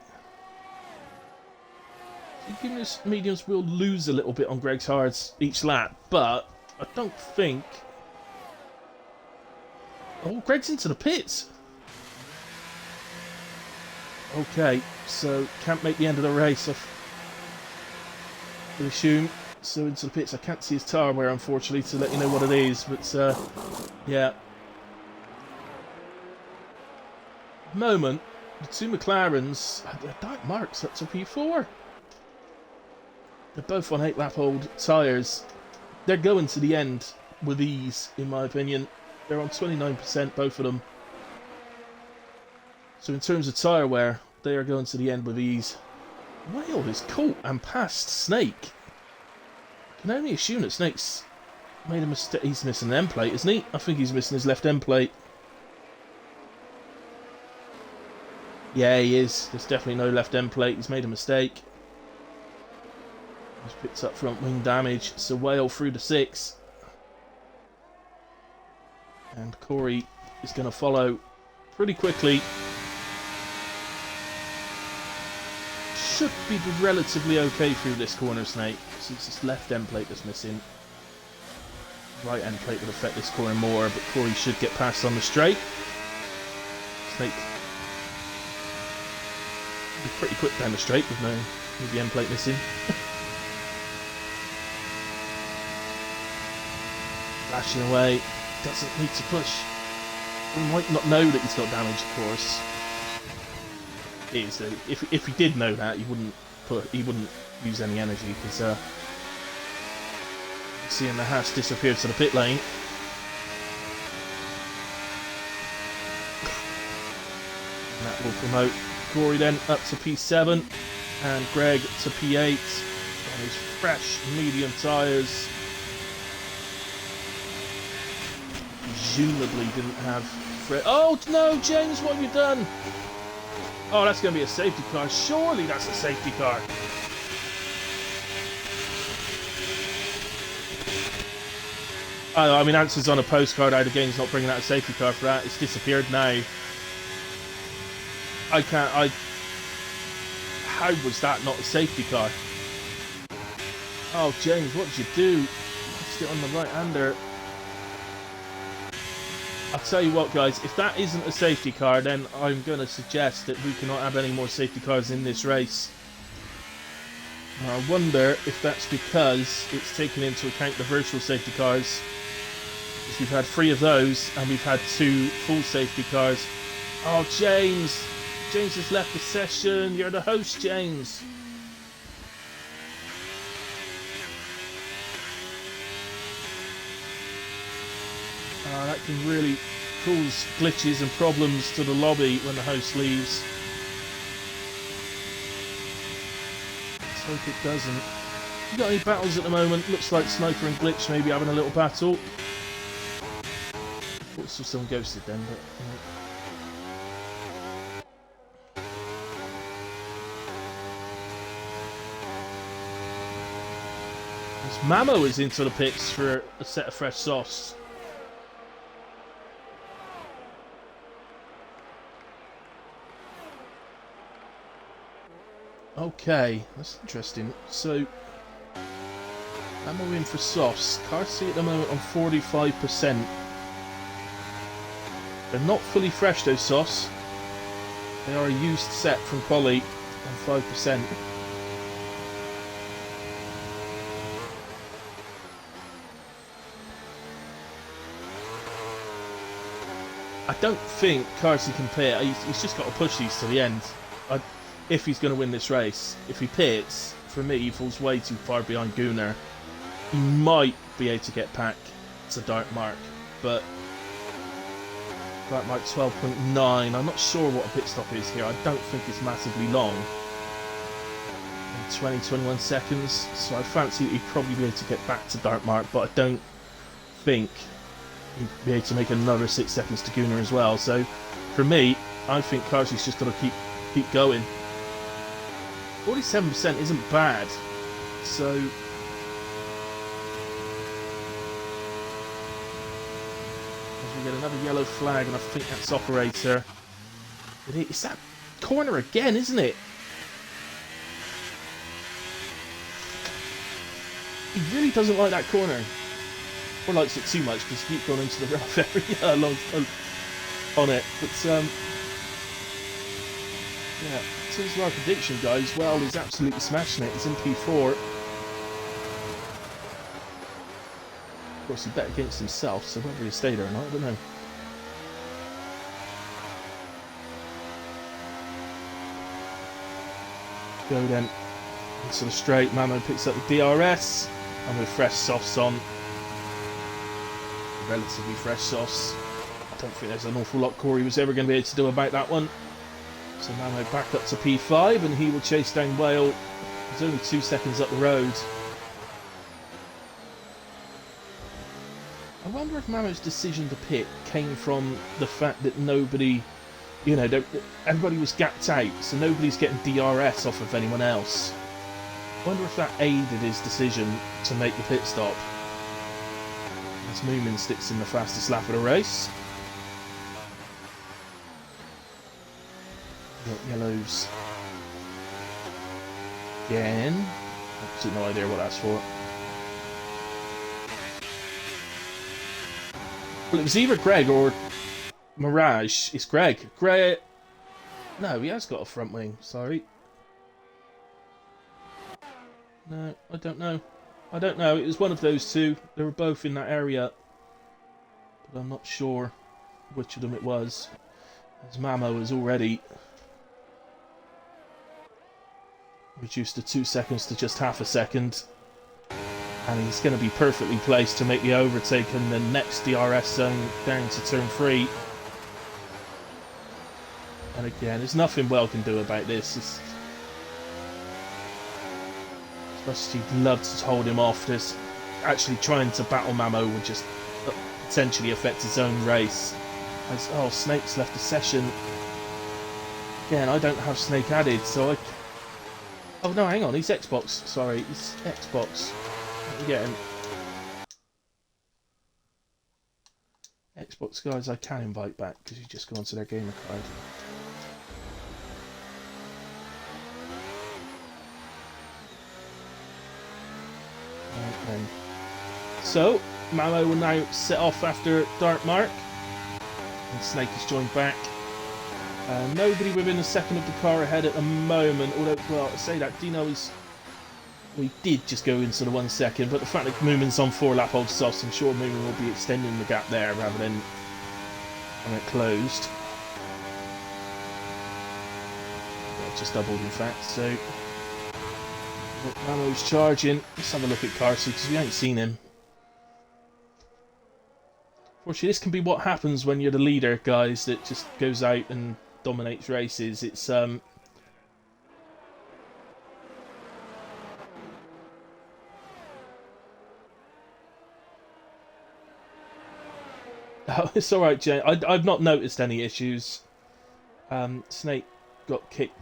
Gunnar's mediums will lose a little bit on Greg's hards each lap, but I don't think... Oh, Greg's into the pits. Okay, so can't make the end of the race, I assume. So into the pits. I can't see his tyre wear, unfortunately, to let you know what it is, but yeah. Moment, the two McLarens, they're dark marks up to P4. They're both on 8-lap-old tyres. They're going to the end with ease, in my opinion. They're on 29%, both of them. So in terms of tyre wear, they are going to the end with ease. Whale is caught and passed Snake. I can only assume that Snake's made a mistake. He's missing an end plate, isn't he? I think he's missing his left end plate. Yeah, he is. There's definitely no left end plate. He's made a mistake. He's picked up front wing damage. So Whale through the 6. And Corey is going to follow pretty quickly. Should be relatively okay through this corner, Snake, since it's left end plate that's missing. Right end plate would affect this corner more, but Corey should get past on the straight. Snake be pretty quick down the straight with the end plate missing. Flashing away, doesn't need to push. He might not know that he's got damage, of course. Is that if he did know that, he wouldn't use any energy, because seeing the Haas disappear to the pit lane. And that will promote Corey then up to P7 and Greg to P8 on his fresh medium tyres. Presumably didn't have... Oh no, James, what have you done? Oh, that's going to be a safety car. Surely that's a safety car. I mean, answers on a postcard. The game's not bringing out a safety car for that. It's disappeared now. How was that not a safety car? Oh, James, what did you do? Lost it on the right-hander. I'll tell you what, guys, if that isn't a safety car, then I'm going to suggest that we cannot have any more safety cars in this race. And I wonder if that's because it's taken into account the virtual safety cars. Because we've had 3 of those, and we've had 2 full safety cars. Oh, James! James has left the session. You're the host, James. That can really cause glitches and problems to the lobby when the host leaves. Let's hope it doesn't. You got any battles at the moment? Looks like Sniper and Glitch maybe having a little battle. Thought saw someone ghosted then, but... Mamo is into the pits for a set of fresh sauce. Okay, that's interesting. So, Mamo in for sauce. Car seat at the moment on 45%. They're not fully fresh though, sauce. They are a used set from Quali. and 5%. I don't think Carsey can pit. He's just got to push these to the end. If he's going to win this race. If he pits, for me, he falls way too far behind Gunnar. He might be able to get back to Dark Mark, but Dark Mark 12.9. I'm not sure what a pit stop is here. I don't think it's massively long. 20, 21 seconds. So I fancy he'd probably be able to get back to Dark Mark, but I don't think he'd be able to make another 6 seconds to Gunnar as well. So for me, I think Carsey's just got to keep going. 47% isn't bad. So as we get another yellow flag, and I think that's operator. It's that corner again, isn't it? He really doesn't like that corner. Or likes it too much because he keeps going into the rough area on it. But yeah, in terms of our prediction, guys, well, he's absolutely smashing it. He's in P4. Of course, he bet against himself, so whether he stayed there or not, I don't know. Go then into the straight. Mamo picks up the DRS, and with fresh softs on, relatively fresh softs. I don't think there's an awful lot Corey was ever going to be able to do about that one. So Mamo back up to P5, and he will chase down Whale. He's only 2 seconds up the road. I wonder if Mamo's decision to pit came from the fact that nobody, you know, everybody was gapped out, so nobody's getting DRS off of anyone else. I wonder if that aided his decision to make the pit stop. As Moomin sticks in the fastest lap of the race. Got yellows again. Absolutely no idea what that's for. Well, it was either Greg or Mirage. It's Greg. Greg. No, he has got a front wing. Sorry. No, I don't know. I don't know. It was one of those two. They were both in that area. But I'm not sure which of them it was. As Mamo is already reduced to 2 seconds to just half a second. And he's going to be perfectly placed to make the overtake in the next DRS zone down to turn 3. And again, there's nothing Well can do about this. As much as he'd love to hold him off, just actually trying to battle Mamo would just potentially affect his own race. As, oh, Snake's left the session. Again, I don't have Snake added, so I... Oh no, hang on, he's Xbox. Sorry, he's Xbox. Let me get him. Xbox guys I can invite back because you just gone onto their gamer card. Okay. So, Mamo will now set off after Dark Mark. And Snake has joined back. Nobody within a second of the car ahead at the moment. Although, well, I say that, Dino is... We did just go into the 1 second, but the fact that Moomin's on 4 lap old softs, I'm sure Moomin will be extending the gap there rather than when it closed. Yeah, just doubled in fact, so Mamo's charging. Let's have a look at Carsey because we haven't seen him. Fortunately, this can be what happens when you're the leader, guys, that just goes out and dominates races. It's Oh, it's alright, Jay. I've not noticed any issues. Snake got kicked,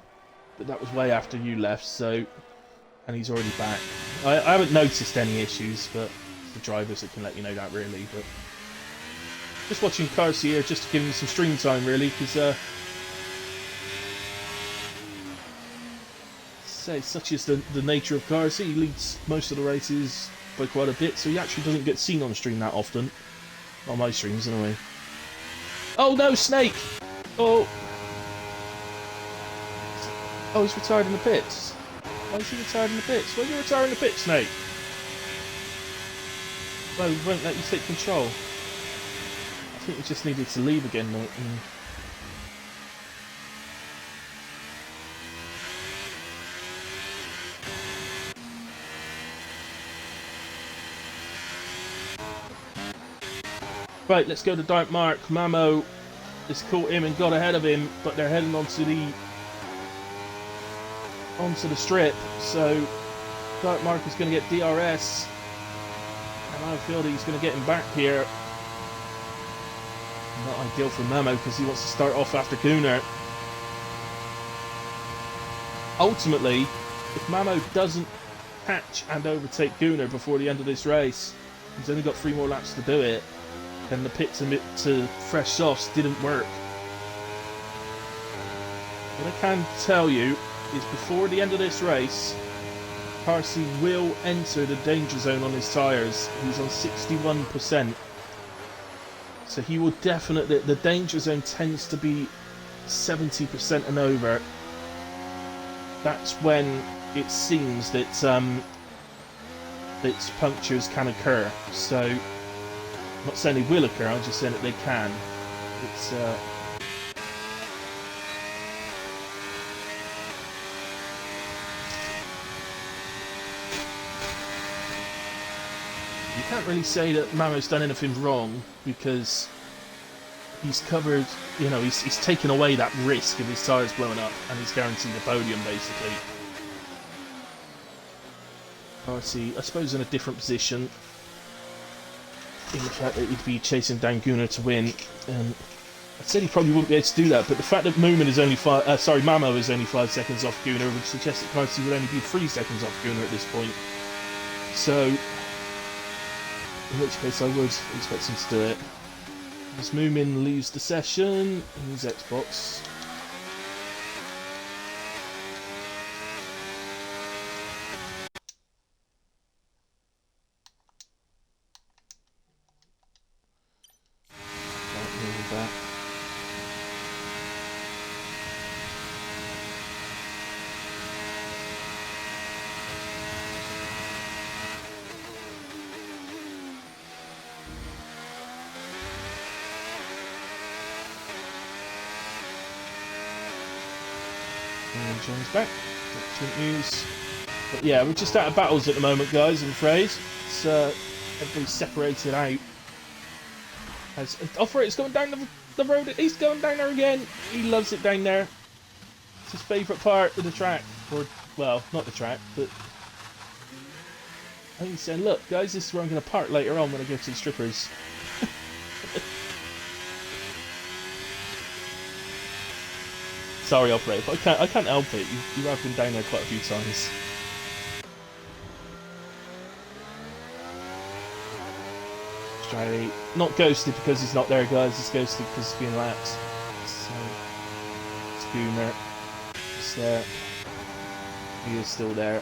but that was way after you left, so... And he's already back. I haven't noticed any issues, but it's the drivers that can let you know that, really. But just watching Carsey here, just to give him some stream time, really, because... say, such is the nature of Carsey. He leads most of the races by quite a bit, so he actually doesn't get seen on stream that often. Not my streams, anyway. Oh no, Snake! Oh! Oh, he's retired in the pits. Why is he retired in the pits? Why are you retiring in the pits, Snake? Well, we won't let you take control. I think we just needed to leave again, mate. Right, let's go to Dark Mark. Mamo has caught him and got ahead of him, but they're heading onto the strip. So Dark Mark is going to get DRS, and I feel that he's going to get him back here. Not ideal for Mamo because he wants to start off after Gunnar. Ultimately, if Mamo doesn't catch and overtake Gunnar before the end of this race, he's only got 3 more laps to do it. And the pit to fresh softs didn't work. What I can tell you is before the end of this race, Parsi will enter the danger zone on his tyres. He's on 61%. So he will definitely... The danger zone tends to be 70% and over. That's when it seems that punctures can occur. So... I'm not saying they will occur, I'm just saying that they can. It's you can't really say that Mamo's done anything wrong because he's covered, you know, he's taken away that risk of his tyres blowing up and he's guaranteed a podium basically. I suppose in a different position. In the fact that he'd be chasing down Gunnar to win, I'd said he probably wouldn't be able to do that. But the fact that Mamo is only 5 seconds off Gunnar would suggest that Parsi would only be 3 seconds off Gunnar at this point. So, in which case I would expect him to do it. As Moomin leaves the session in his Xbox. That. And John's back. Excellent news. But yeah, we're just out of battles at the moment, guys, I'm afraid. It's everybody's separated out. As Operator's going down the road, he's going down there again. He loves it down there. It's his favourite part of the track. Or, well, not the track, but... I think he's saying, look, guys, this is where I'm going to park later on when I go to the strippers. Sorry, Operator, but I can't help it. You have been down there quite a few times. Not ghosted because he's not there, guys. He's ghosted because he's being lapped. So, it's Gunnar. He's there. He is still there.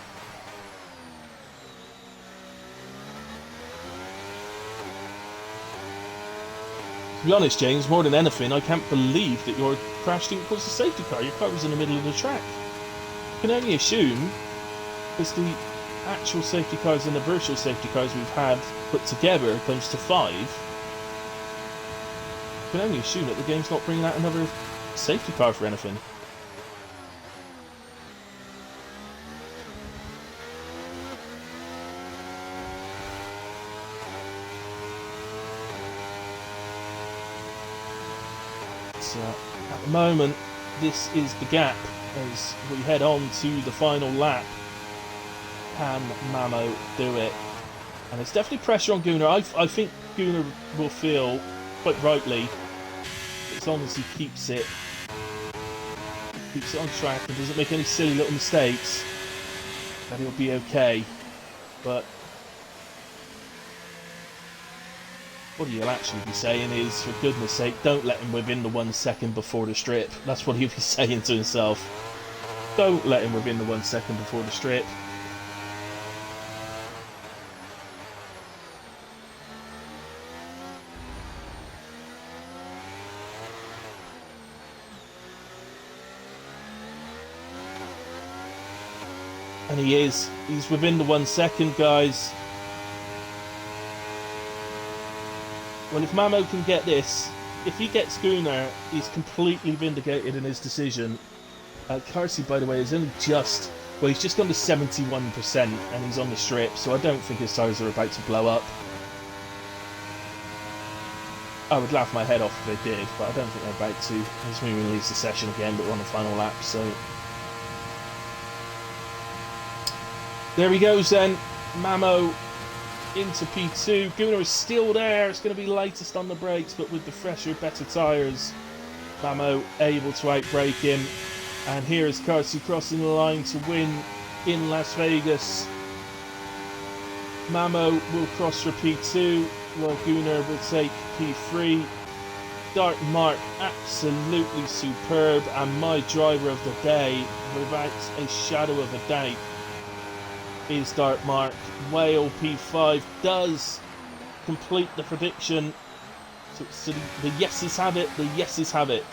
To be honest, James, more than anything, I can't believe that your crash didn't cause a safety car. Your car was in the middle of the track. You can only assume, because the actual safety cars and the virtual safety cars we've had put together comes to 5. You can only assume that the game's not bringing out another safety car for anything. So, at the moment, this is the gap as we head on to the final lap. Can Mamo do it? And there's definitely pressure on Gunnar. I think Gunnar will feel, quite rightly, as long as he keeps it on track and doesn't make any silly little mistakes, that he'll be okay. But what he'll actually be saying is, for goodness sake, don't let him within the 1 second before the strip. That's what he'll be saying to himself. Don't let him within the 1 second before the strip. And he is. He's within the 1 second, guys. Well, if Mamo can get this, if he gets Gunnar, he's completely vindicated in his decision. Carsey, by the way, is only just... Well, he's just gone to 71% and he's on the strip, so I don't think his tyres are about to blow up. I would laugh my head off if they did, but I don't think they're about to. As we release the session again, but we're on the final lap, so... There he goes then. Mamo into P2. Gunnar is still there. It's going to be latest on the brakes, but with the fresher, better tyres, Mamo able to outbrake him. And here is Carsey crossing the line to win in Las Vegas. Mamo will cross for P2, while Gunnar will take P3. Dark Mark, absolutely superb, and my driver of the day, without a shadow of a doubt, is Dark Mark. Whale P5 does complete the prediction. So the yeses have it, the yeses have it.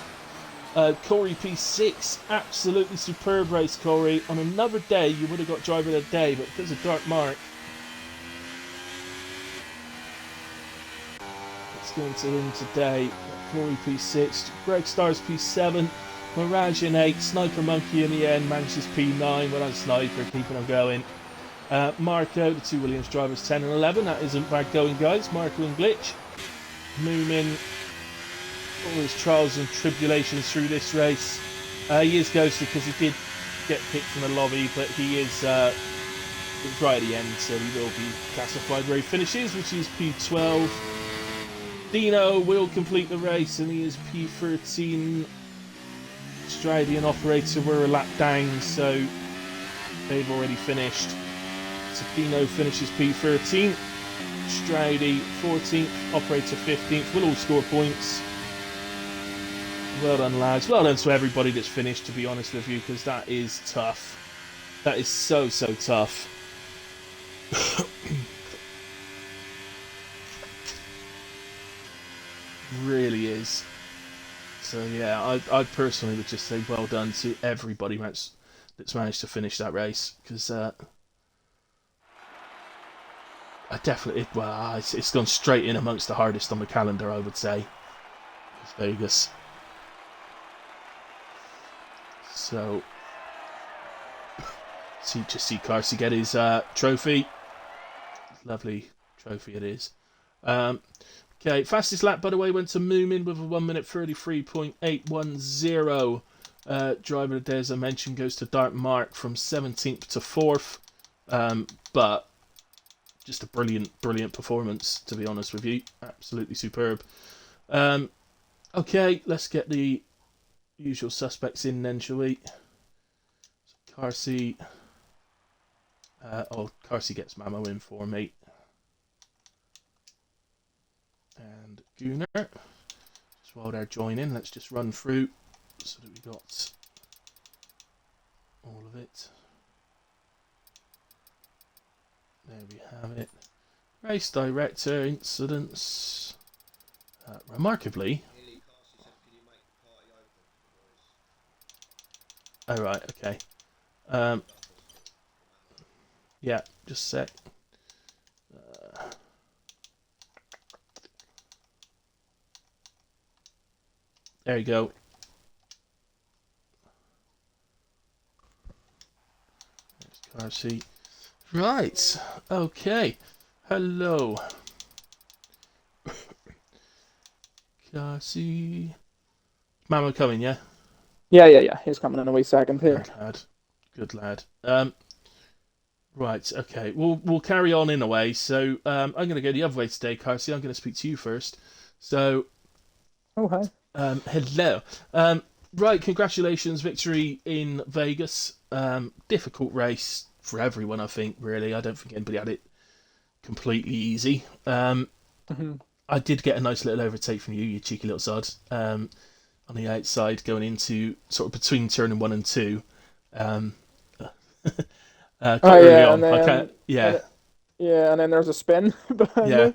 Corey P6, absolutely superb race, Corey. On another day, you would have got driver of the day, but because of Dark Mark, it's going to him today. Corey P6, Greg Stars P7, Mirage in 8, Sniper Monkey in the end manages P9. Well done, Sniper, keeping on going. Marco, the two Williams drivers, 10 and 11. That isn't bad going, guys. Marco and Glitch. Moomin, all his trials and tribulations through this race. He is ghosted because he did get picked from the lobby, but he is right at the end, so he will be classified where he finishes, which is P12. Dino will complete the race, and he is P13. Stradey and Operator were a lap down, so they've already finished. So Dino finishes P13, Stradey 14th, Operator 15th, will all score points. Well done, lads. Well done to everybody that's finished, to be honest with you, because that is tough. That is so, so tough. Really is. So yeah, I personally would just say well done to everybody that's managed to finish that race, because I definitely, it's gone straight in amongst the hardest on the calendar, I would say. It's Vegas. So, just see Carsey get his trophy. Lovely trophy it is. Okay, fastest lap, by the way, went to Moomin with a 1 minute 33.810. Driver of the day, as I mentioned, goes to Dark Mark from 17th to 4th. But just a brilliant performance, to be honest with you. Absolutely superb. Okay, let's get the usual suspects in then, shall we? So Carsey. Carsey gets Mamo in for me. And Gunnar. Just while they're joining, let's just run through so that we got all of it. There we have it. Race director, incidents. Remarkably. Oh, right, okay. Yeah, just a sec. There you go. There's Carsey. Right, okay. Hello. Carsey. Mamo coming, yeah? Yeah. He's coming in a wee second here. Good lad. Right, okay. We'll carry on in a way. So I'm going to go the other way today, Carsey. I'm going to speak to you first. So. Oh, hi. Hello. Right, congratulations, victory in Vegas. Difficult race for everyone, I think, really. I don't think anybody had it completely easy. I did get a nice little overtake from you cheeky little sod, on the outside going into sort of between turn 1 and 2. Early on. And then there's a spin behind me.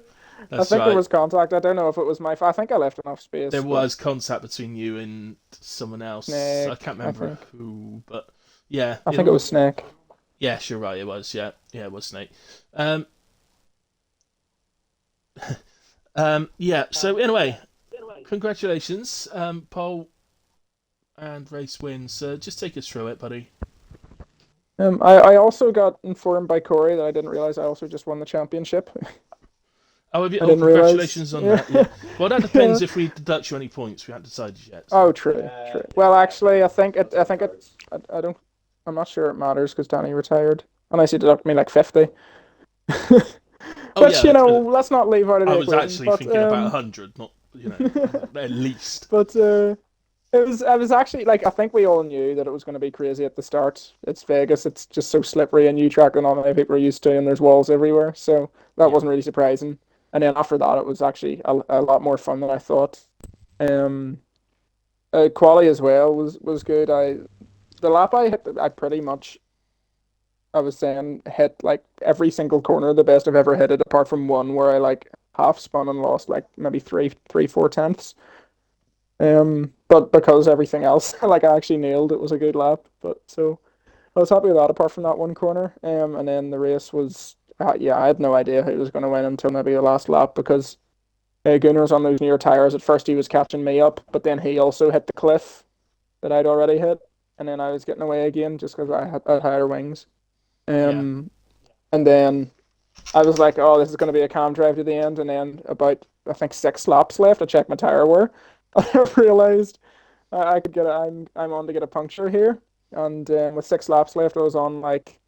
I think there was contact. I don't know if it was my... I think I left enough space. There was contact between you and someone else. Snake, I can't remember who, but yeah. I think it was Snake. Yes, you're right. It was. Yeah, yeah, it was Snake. Um, yeah. So anyway, congratulations, pole and race wins. Just take us through it, buddy. I also got informed by Corey that I didn't realize I also just won the championship. Oh, have you, I oh, didn't realize. congratulations on Yeah, that. Yeah. Well, that depends yeah. if we deduct you any points. We haven't decided yet. So. Oh, true, true. Well, actually, I think it. I don't. I'm not sure it matters because Danny retired, unless he deduct me like 50. Oh Which, yeah, let's not leave out of I the was equation. actually But thinking about 100, not at least. but it was actually like I think we all knew that it was going to be crazy at the start. It's Vegas. It's just so slippery and new track than all many people are used to, and there's walls everywhere. So that Yeah, wasn't really surprising. And then after that, it was actually a lot more fun than I thought. Um, quality as well was good. The lap I hit, I pretty much I was saying hit like every single corner the best I've ever hit it, apart from one where I like half spun and lost like maybe 4 tenths. But because everything else, like I actually nailed it, was a good lap. But so I was happy with that, apart from that one corner. And then the race was, yeah, I had no idea who was going to win until maybe the last lap because Gunnar was on those near tires. At first, he was catching me up, but then he also hit the cliff that I'd already hit, and then I was getting away again just because I had higher wings. yeah. Um, and then I was like, oh, this is going to be a calm drive to the end. And then about, I think, 6 laps left, I checked my tire wear. I realized I could get I'm on to get a puncture here. And with 6 laps left, I was on like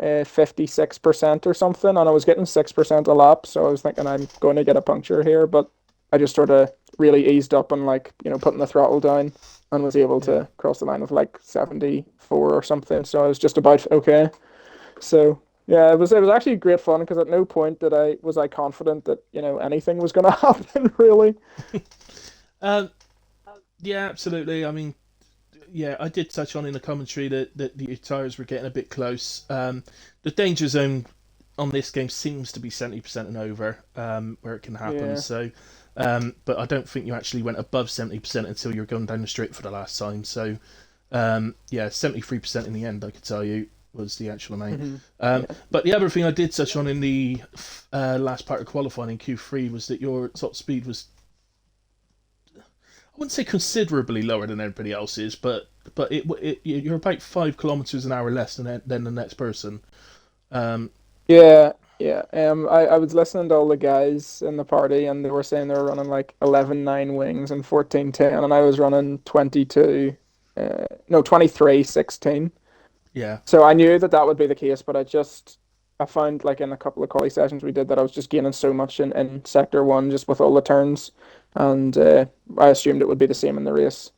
56% or something, and I was getting 6% a lap. So I was thinking I'm going to get a puncture here, but I just sort of really eased up and like putting the throttle down, and was able Yeah. to cross the line with like 74 or something. So I was just about okay. So yeah, it was actually great fun because at no point did I confident that anything was going to happen really. Um, yeah, absolutely. I mean, yeah, I did touch on in the commentary that the tires were getting a bit close. The danger zone on this game seems to be 70% and over, where it can happen. Yeah. So, but I don't think you actually went above 70% until you were going down the straight for the last time. So, yeah, 73% in the end, I could tell you, was the actual amount. Hmm. Yeah. But the other thing I did touch on in the last part of qualifying in Q3 was that your top speed was, I wouldn't say considerably lower than everybody else's, but you're about 5 kilometers an hour less than the next person. Um, Yeah, yeah. I was listening to all the guys in the party, and they were saying they were running like 11.9 wings and 14.10, and I was running 22, no, 23.16. yeah, So I knew that that would be the case, but I found like in a couple of quali sessions we did that I was just gaining so much in sector one just with all the turns, and I assumed it would be the same in the race.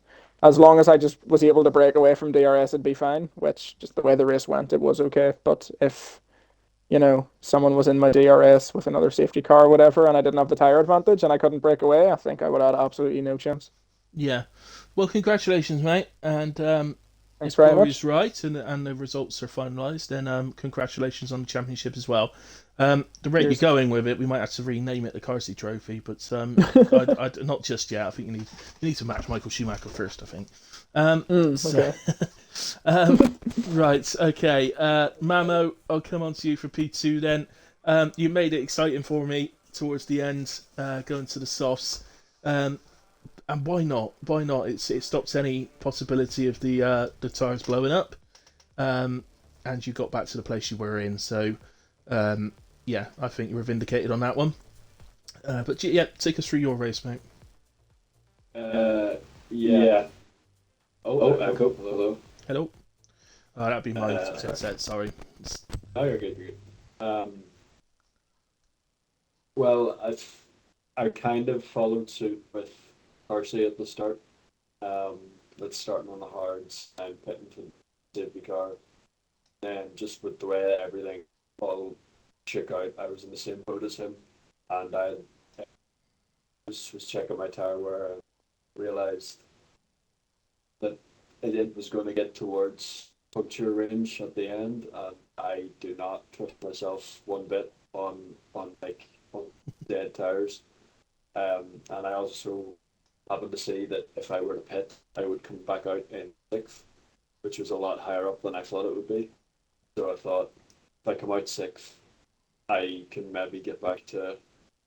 As long as I just was able to break away from DRS, it'd be fine. Which just the way the race went, it was okay. But if someone was in my DRS with another safety car or whatever, and I didn't have the tire advantage and I couldn't break away, I think I would have had absolutely no chance. yeah. Well, congratulations, mate. And Thanks if very Corey's much. right and the results are finalised, then congratulations on the championship as well. The rate you're Cheers. going with it, we might have to rename it the Carsey Trophy, but not just yet. I think you need to match Michael Schumacher first. I think. So, Okay. right, okay. Mamo, I'll come on to you for P2 then. You made it exciting for me towards the end, going to the softs. And why not? Why not? It stops any possibility of the tires blowing up, and you got back to the place you were in. So, yeah, I think you were vindicated on that one. But yeah, take us through your race, mate. Yeah. Oh, echo. Hello. Hello. Oh, that'd be my Sorry. headset. Sorry. Oh, you're good. You're good. Well, I kind of followed suit with Percy at the start. Um, let's starting on the hards and pitting to the safety car. And just with the way everything all shook out, I was in the same boat as him, and I was checking my tire where I realized that it was going to get towards puncture range at the end, and I do not trust myself one bit on dead tires. And I also happened to see that if I were to pit, I would come back out in sixth, which was a lot higher up than I thought it would be. So I thought if I come out sixth, I can maybe get back to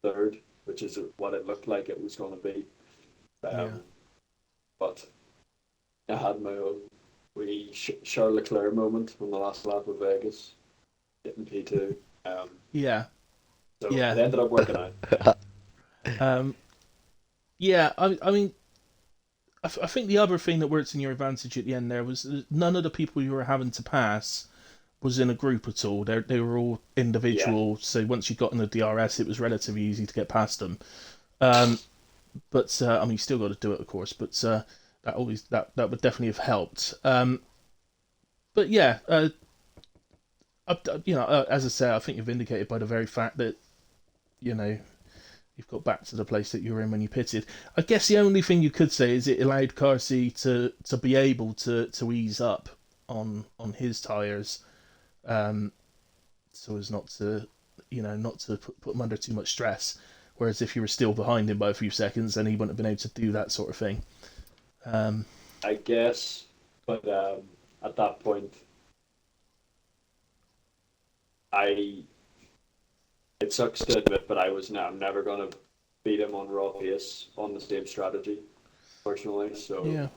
third, which is what it looked like it was going to be. Yeah. But I had my own wee Charles Leclerc moment on the last lap of Vegas, getting P2. Um, Yeah. so it Yeah. ended up working out. Um, yeah. I mean, I think the other thing that worked in your advantage at the end there was that none of the people you were having to pass was in a group at all. They were all Yeah, individual. So once you got in the DRS, it was relatively easy to get past them. Um, but I mean, you still got to do it, of course. But that would definitely have helped. But yeah, as I say, I think you're vindicated by the very fact that you know you've got back to the place that you were in when you pitted. I guess the only thing you could say is it allowed Carsey to be able to ease up on his tyres, um, so as not to not to put him under too much stress. Whereas if you were still behind him by a few seconds, then he wouldn't have been able to do that sort of thing. Um, I guess. But at that point, I it sucks to admit, but I'm never going to beat him on raw pace on the same strategy, personally. So yeah,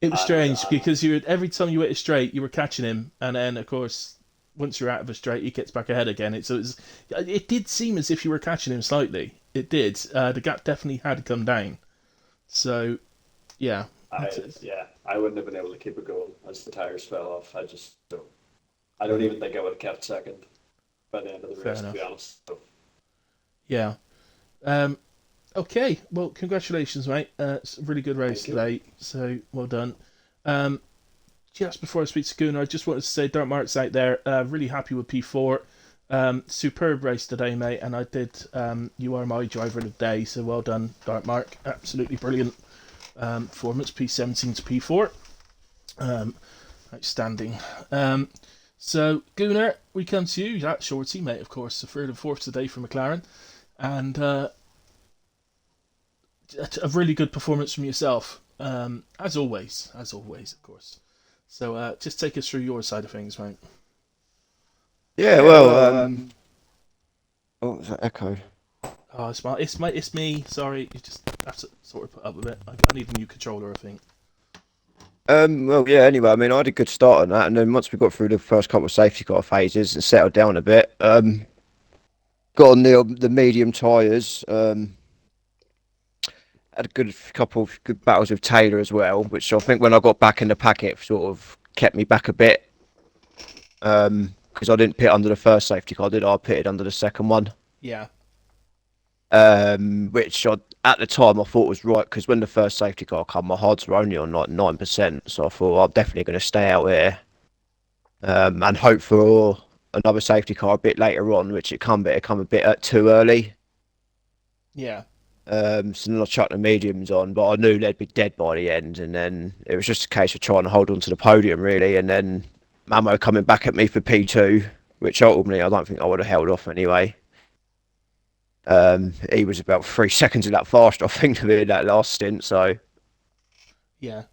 it was and strange because every time you hit a straight, you were catching him, and then of course once you're out of a straight, he gets back ahead again. It did seem as if you were catching him slightly. It did. The gap definitely had come down. So yeah, that's it. I wouldn't have been able to keep it going as the tires fell off. I don't Yeah, even think I would have kept second by the end of the fair race, to be enough. honest. So, Yeah. Um, okay. Well, congratulations, mate. It's a really good race thank you. today. So well done. Um, just before I speak to Gunnar, I just wanted to say, Dark Mark's out there. Really happy with P4. Superb race today, mate. And I did. You are my driver of the day, so well done, Dark Mark. Absolutely brilliant performance. P17 to P4. Outstanding. So Gunnar, we come to you. That shorty, mate. Of course, the third and fourth today for McLaren, and a really good performance from yourself. As always, of course. So just take us through your side of things, mate. Yeah, well, what was that echo? Oh, it's me. Sorry, you just have to sort of put up with it. I need a new controller, I think. Well, yeah, anyway, I mean, I had a good start on that, and then once we got through the first couple of safety car phases and settled down a bit, got on the medium tyres, had a good couple of good battles with Taylor as well, which I think when I got back in the packet sort of kept me back a bit, because I didn't pit under the first safety car, did I? I pitted under the second one. Yeah, Which at the time I thought was right because when the first safety car came, my odds were only on like 9%, so I thought I'm definitely going to stay out here and hope for another safety car a bit later on, which it come a bit too early. yeah, So then I chucked the mediums on, but I knew they'd be dead by the end, and then it was just a case of trying to hold on to the podium really, and then Mamo coming back at me for P2, which ultimately I don't think I would have held off anyway. He was about 3 seconds of that fast, I think, to me in that last stint. So yeah.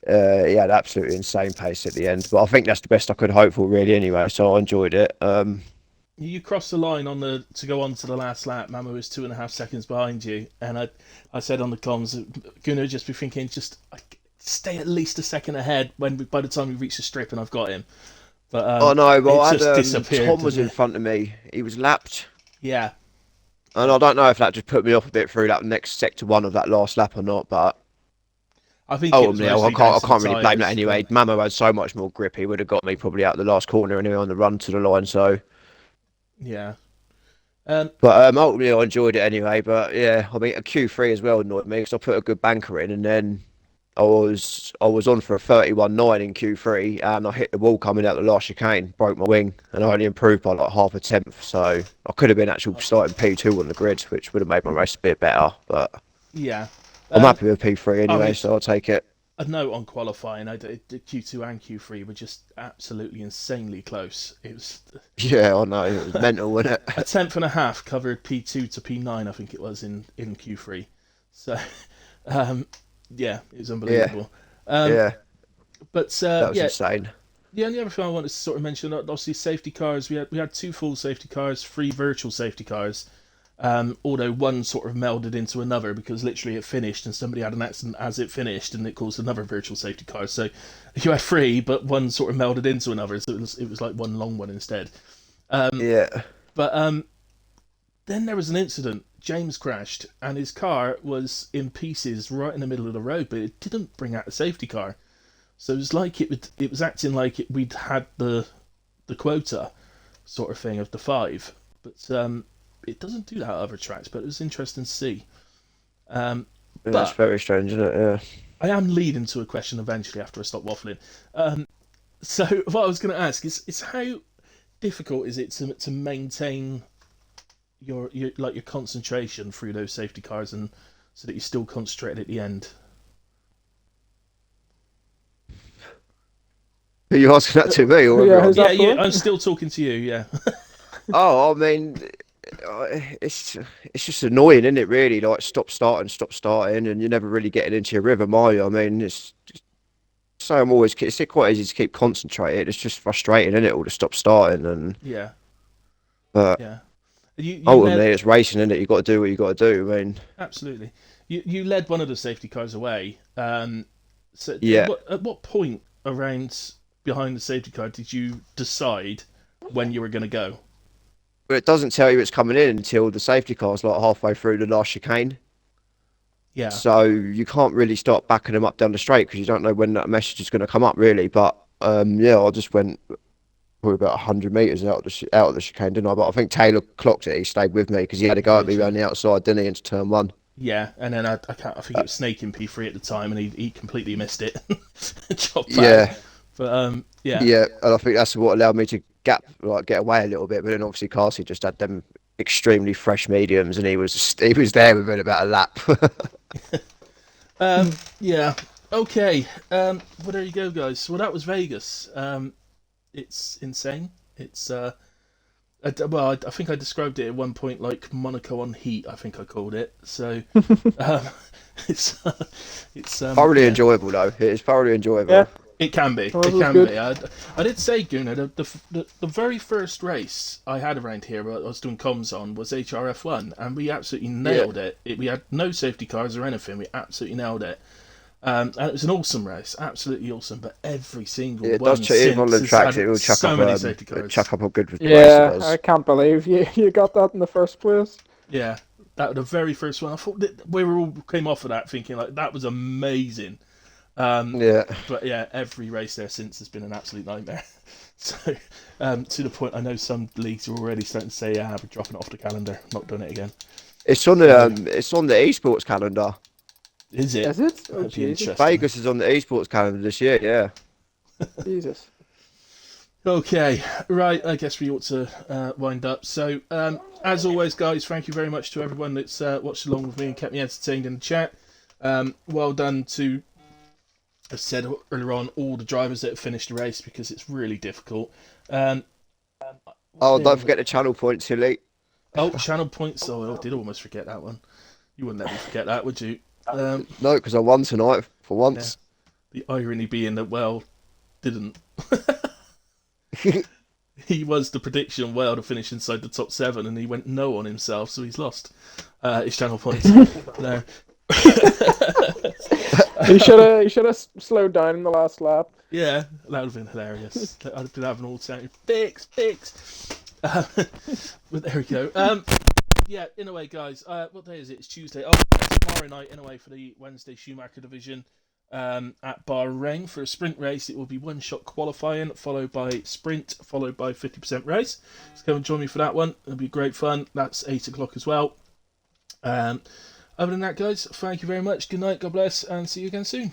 he had absolutely insane pace at the end. But I think that's the best I could hope for, really. Anyway, so I enjoyed it. You crossed the line to go on to the last lap. Mama was 2.5 seconds behind you, and I said on the comms, Gunnar just be thinking, just stay at least a second ahead by the time we reach the strip, and I've got him. But Oh no, well, it I just had disappeared. Tom was Didn't in it? front of me. He was lapped, Yeah, and I don't know if that just put me off a bit through that next sector one of that last lap or not. But I think it was ultimately, I mostly down can't I to the can't really blame that tyres. anyway. But Mamo had so much more grip; he would have got me probably out the last corner anyway on the run to the line. So. yeah, um, But ultimately, I enjoyed it anyway. But yeah, I mean, a Q3 as well annoyed me because I put a good banker in, and then I was on for a 31.9 in Q3, and I hit the wall coming out the last chicane, broke my wing, and I only improved by like half a tenth. So I could have been actually starting P2 on the grid, which would have made my race a bit better. But yeah. I'm Um, happy with P3 I anyway, mean, so I'll take it. a note on qualifying. I did Q2 and Q3 were just absolutely insanely close. It was Yeah, I know it was mental, wasn't a it? tenth and a half covered P2 to P9. I think it was in Q3. So, um, yeah, it was Yeah, unbelievable. Um, yeah, but that was yeah, insane. the only other thing I wanted to sort of mention, obviously safety cars. We had two full safety cars, three virtual safety cars. Although one sort of melded into another because literally it finished and somebody had an accident as it finished and it caused another virtual safety car. So you had three, but one sort of melded into another, so it was like one long one instead. Yeah. But then there was an incident. James crashed and his car was in pieces right in the middle of the road, but it didn't bring out a safety car. So it was like it was acting like we'd had the quota sort of thing of the five, but it doesn't do that at other tracks. But it was interesting to see. That's But very strange, isn't it? Yeah. I am leading to a question eventually after I stop waffling. So what I was going to ask is how difficult is it to maintain your like your concentration through those safety cars and so that you're still concentrated at the end? Are you asking that to me or Yeah, everyone? is that Yeah, for? I'm still talking to you. Yeah, Oh, I mean, it's just annoying, isn't it? Really, like stop starting, and you're never really getting into your rhythm, are you? I mean, it's so it's quite easy to keep concentrated. It's just frustrating, isn't it? All the stop starting, and yeah, but yeah. You led ultimately, it's racing, isn't it? You got to do what you got to do. I mean, absolutely. You led one of the safety cars away. So yeah. at what point around behind the safety car did you decide when you were going to go? But it doesn't tell you it's coming in until the safety car's like halfway through the last chicane. Yeah, So you can't really start backing them up down the straight because you don't know when that message is going to come up, really. But yeah, I just went probably about 100 meters out of the chicane, didn't I? But I think Taylor clocked it. He stayed with me because he had to go at did me you? around the outside, didn't he, into turn one. Yeah, and then I think it was Snake in P3 at the time, and he completely missed it, chopped back. Yeah, But yeah, yeah, and I think that's what allowed me to get away a little bit. But then obviously Carsey just had them extremely fresh mediums, and he was there within about a lap. yeah. Okay, well there you go, guys. Well, that was Vegas. It's insane. It's I think I described it at one point like Monaco on heat. I think I called it. So um, it's Thoroughly yeah. enjoyable though. It is thoroughly enjoyable. Yeah, It can be. well, It this was can good. be. I did say, Gunnar, the very first race I had around here, I was doing comms on, was HRF1, and we absolutely Yeah, nailed it. We had no safety cars or anything. We absolutely nailed it. And it was an awesome race, absolutely awesome. But every single yeah, it does. one Even on since the has tracks, it had will so many safety cars. chuck up a good race. It Yeah, I does. can't believe you got that in the first place. Yeah, that was the very first one. I thought that we were all came off of that thinking like that was amazing. Yeah, But yeah, every race there since has been an absolute nightmare. So to the point, I know some leagues are already starting to say, "Yeah, we're dropping it off the calendar, not doing it again." it's So it's on the esports calendar. is it? Is it? Oh That'd be Jesus, interesting. Vegas is on the esports calendar this year. Yeah. Jesus. Okay, right. I guess we ought to wind up. So as always, guys, thank you very much to everyone that's watched along with me and kept me entertained in the chat. Well done to, as I said earlier on, all the drivers that have finished the race because it's really difficult. Oh, don't forget the channel points, Hilly. Oh, channel points. Oh, I did almost forget that one. You wouldn't let me forget that, would you? No, because I won tonight for Yeah. once. The irony being that, well, didn't. He was the prediction well to finish inside the top 7, and he went no on himself, so he's lost his channel points. No. He should have slowed down in the last lap. Yeah, that would have been hilarious. I'd been having all sound fix. But there we go. Yeah, in a way, guys. What day is it? It's Tuesday. Oh, tomorrow night, in a way, for the Wednesday Schumacher division at Bahrain for a sprint race. It will be one-shot qualifying, followed by sprint, followed by 50% race. So come and join me for that one. It'll be great fun. That's 8 o'clock as well. Other than that, guys, thank you very much. Good night, God bless, and see you again soon.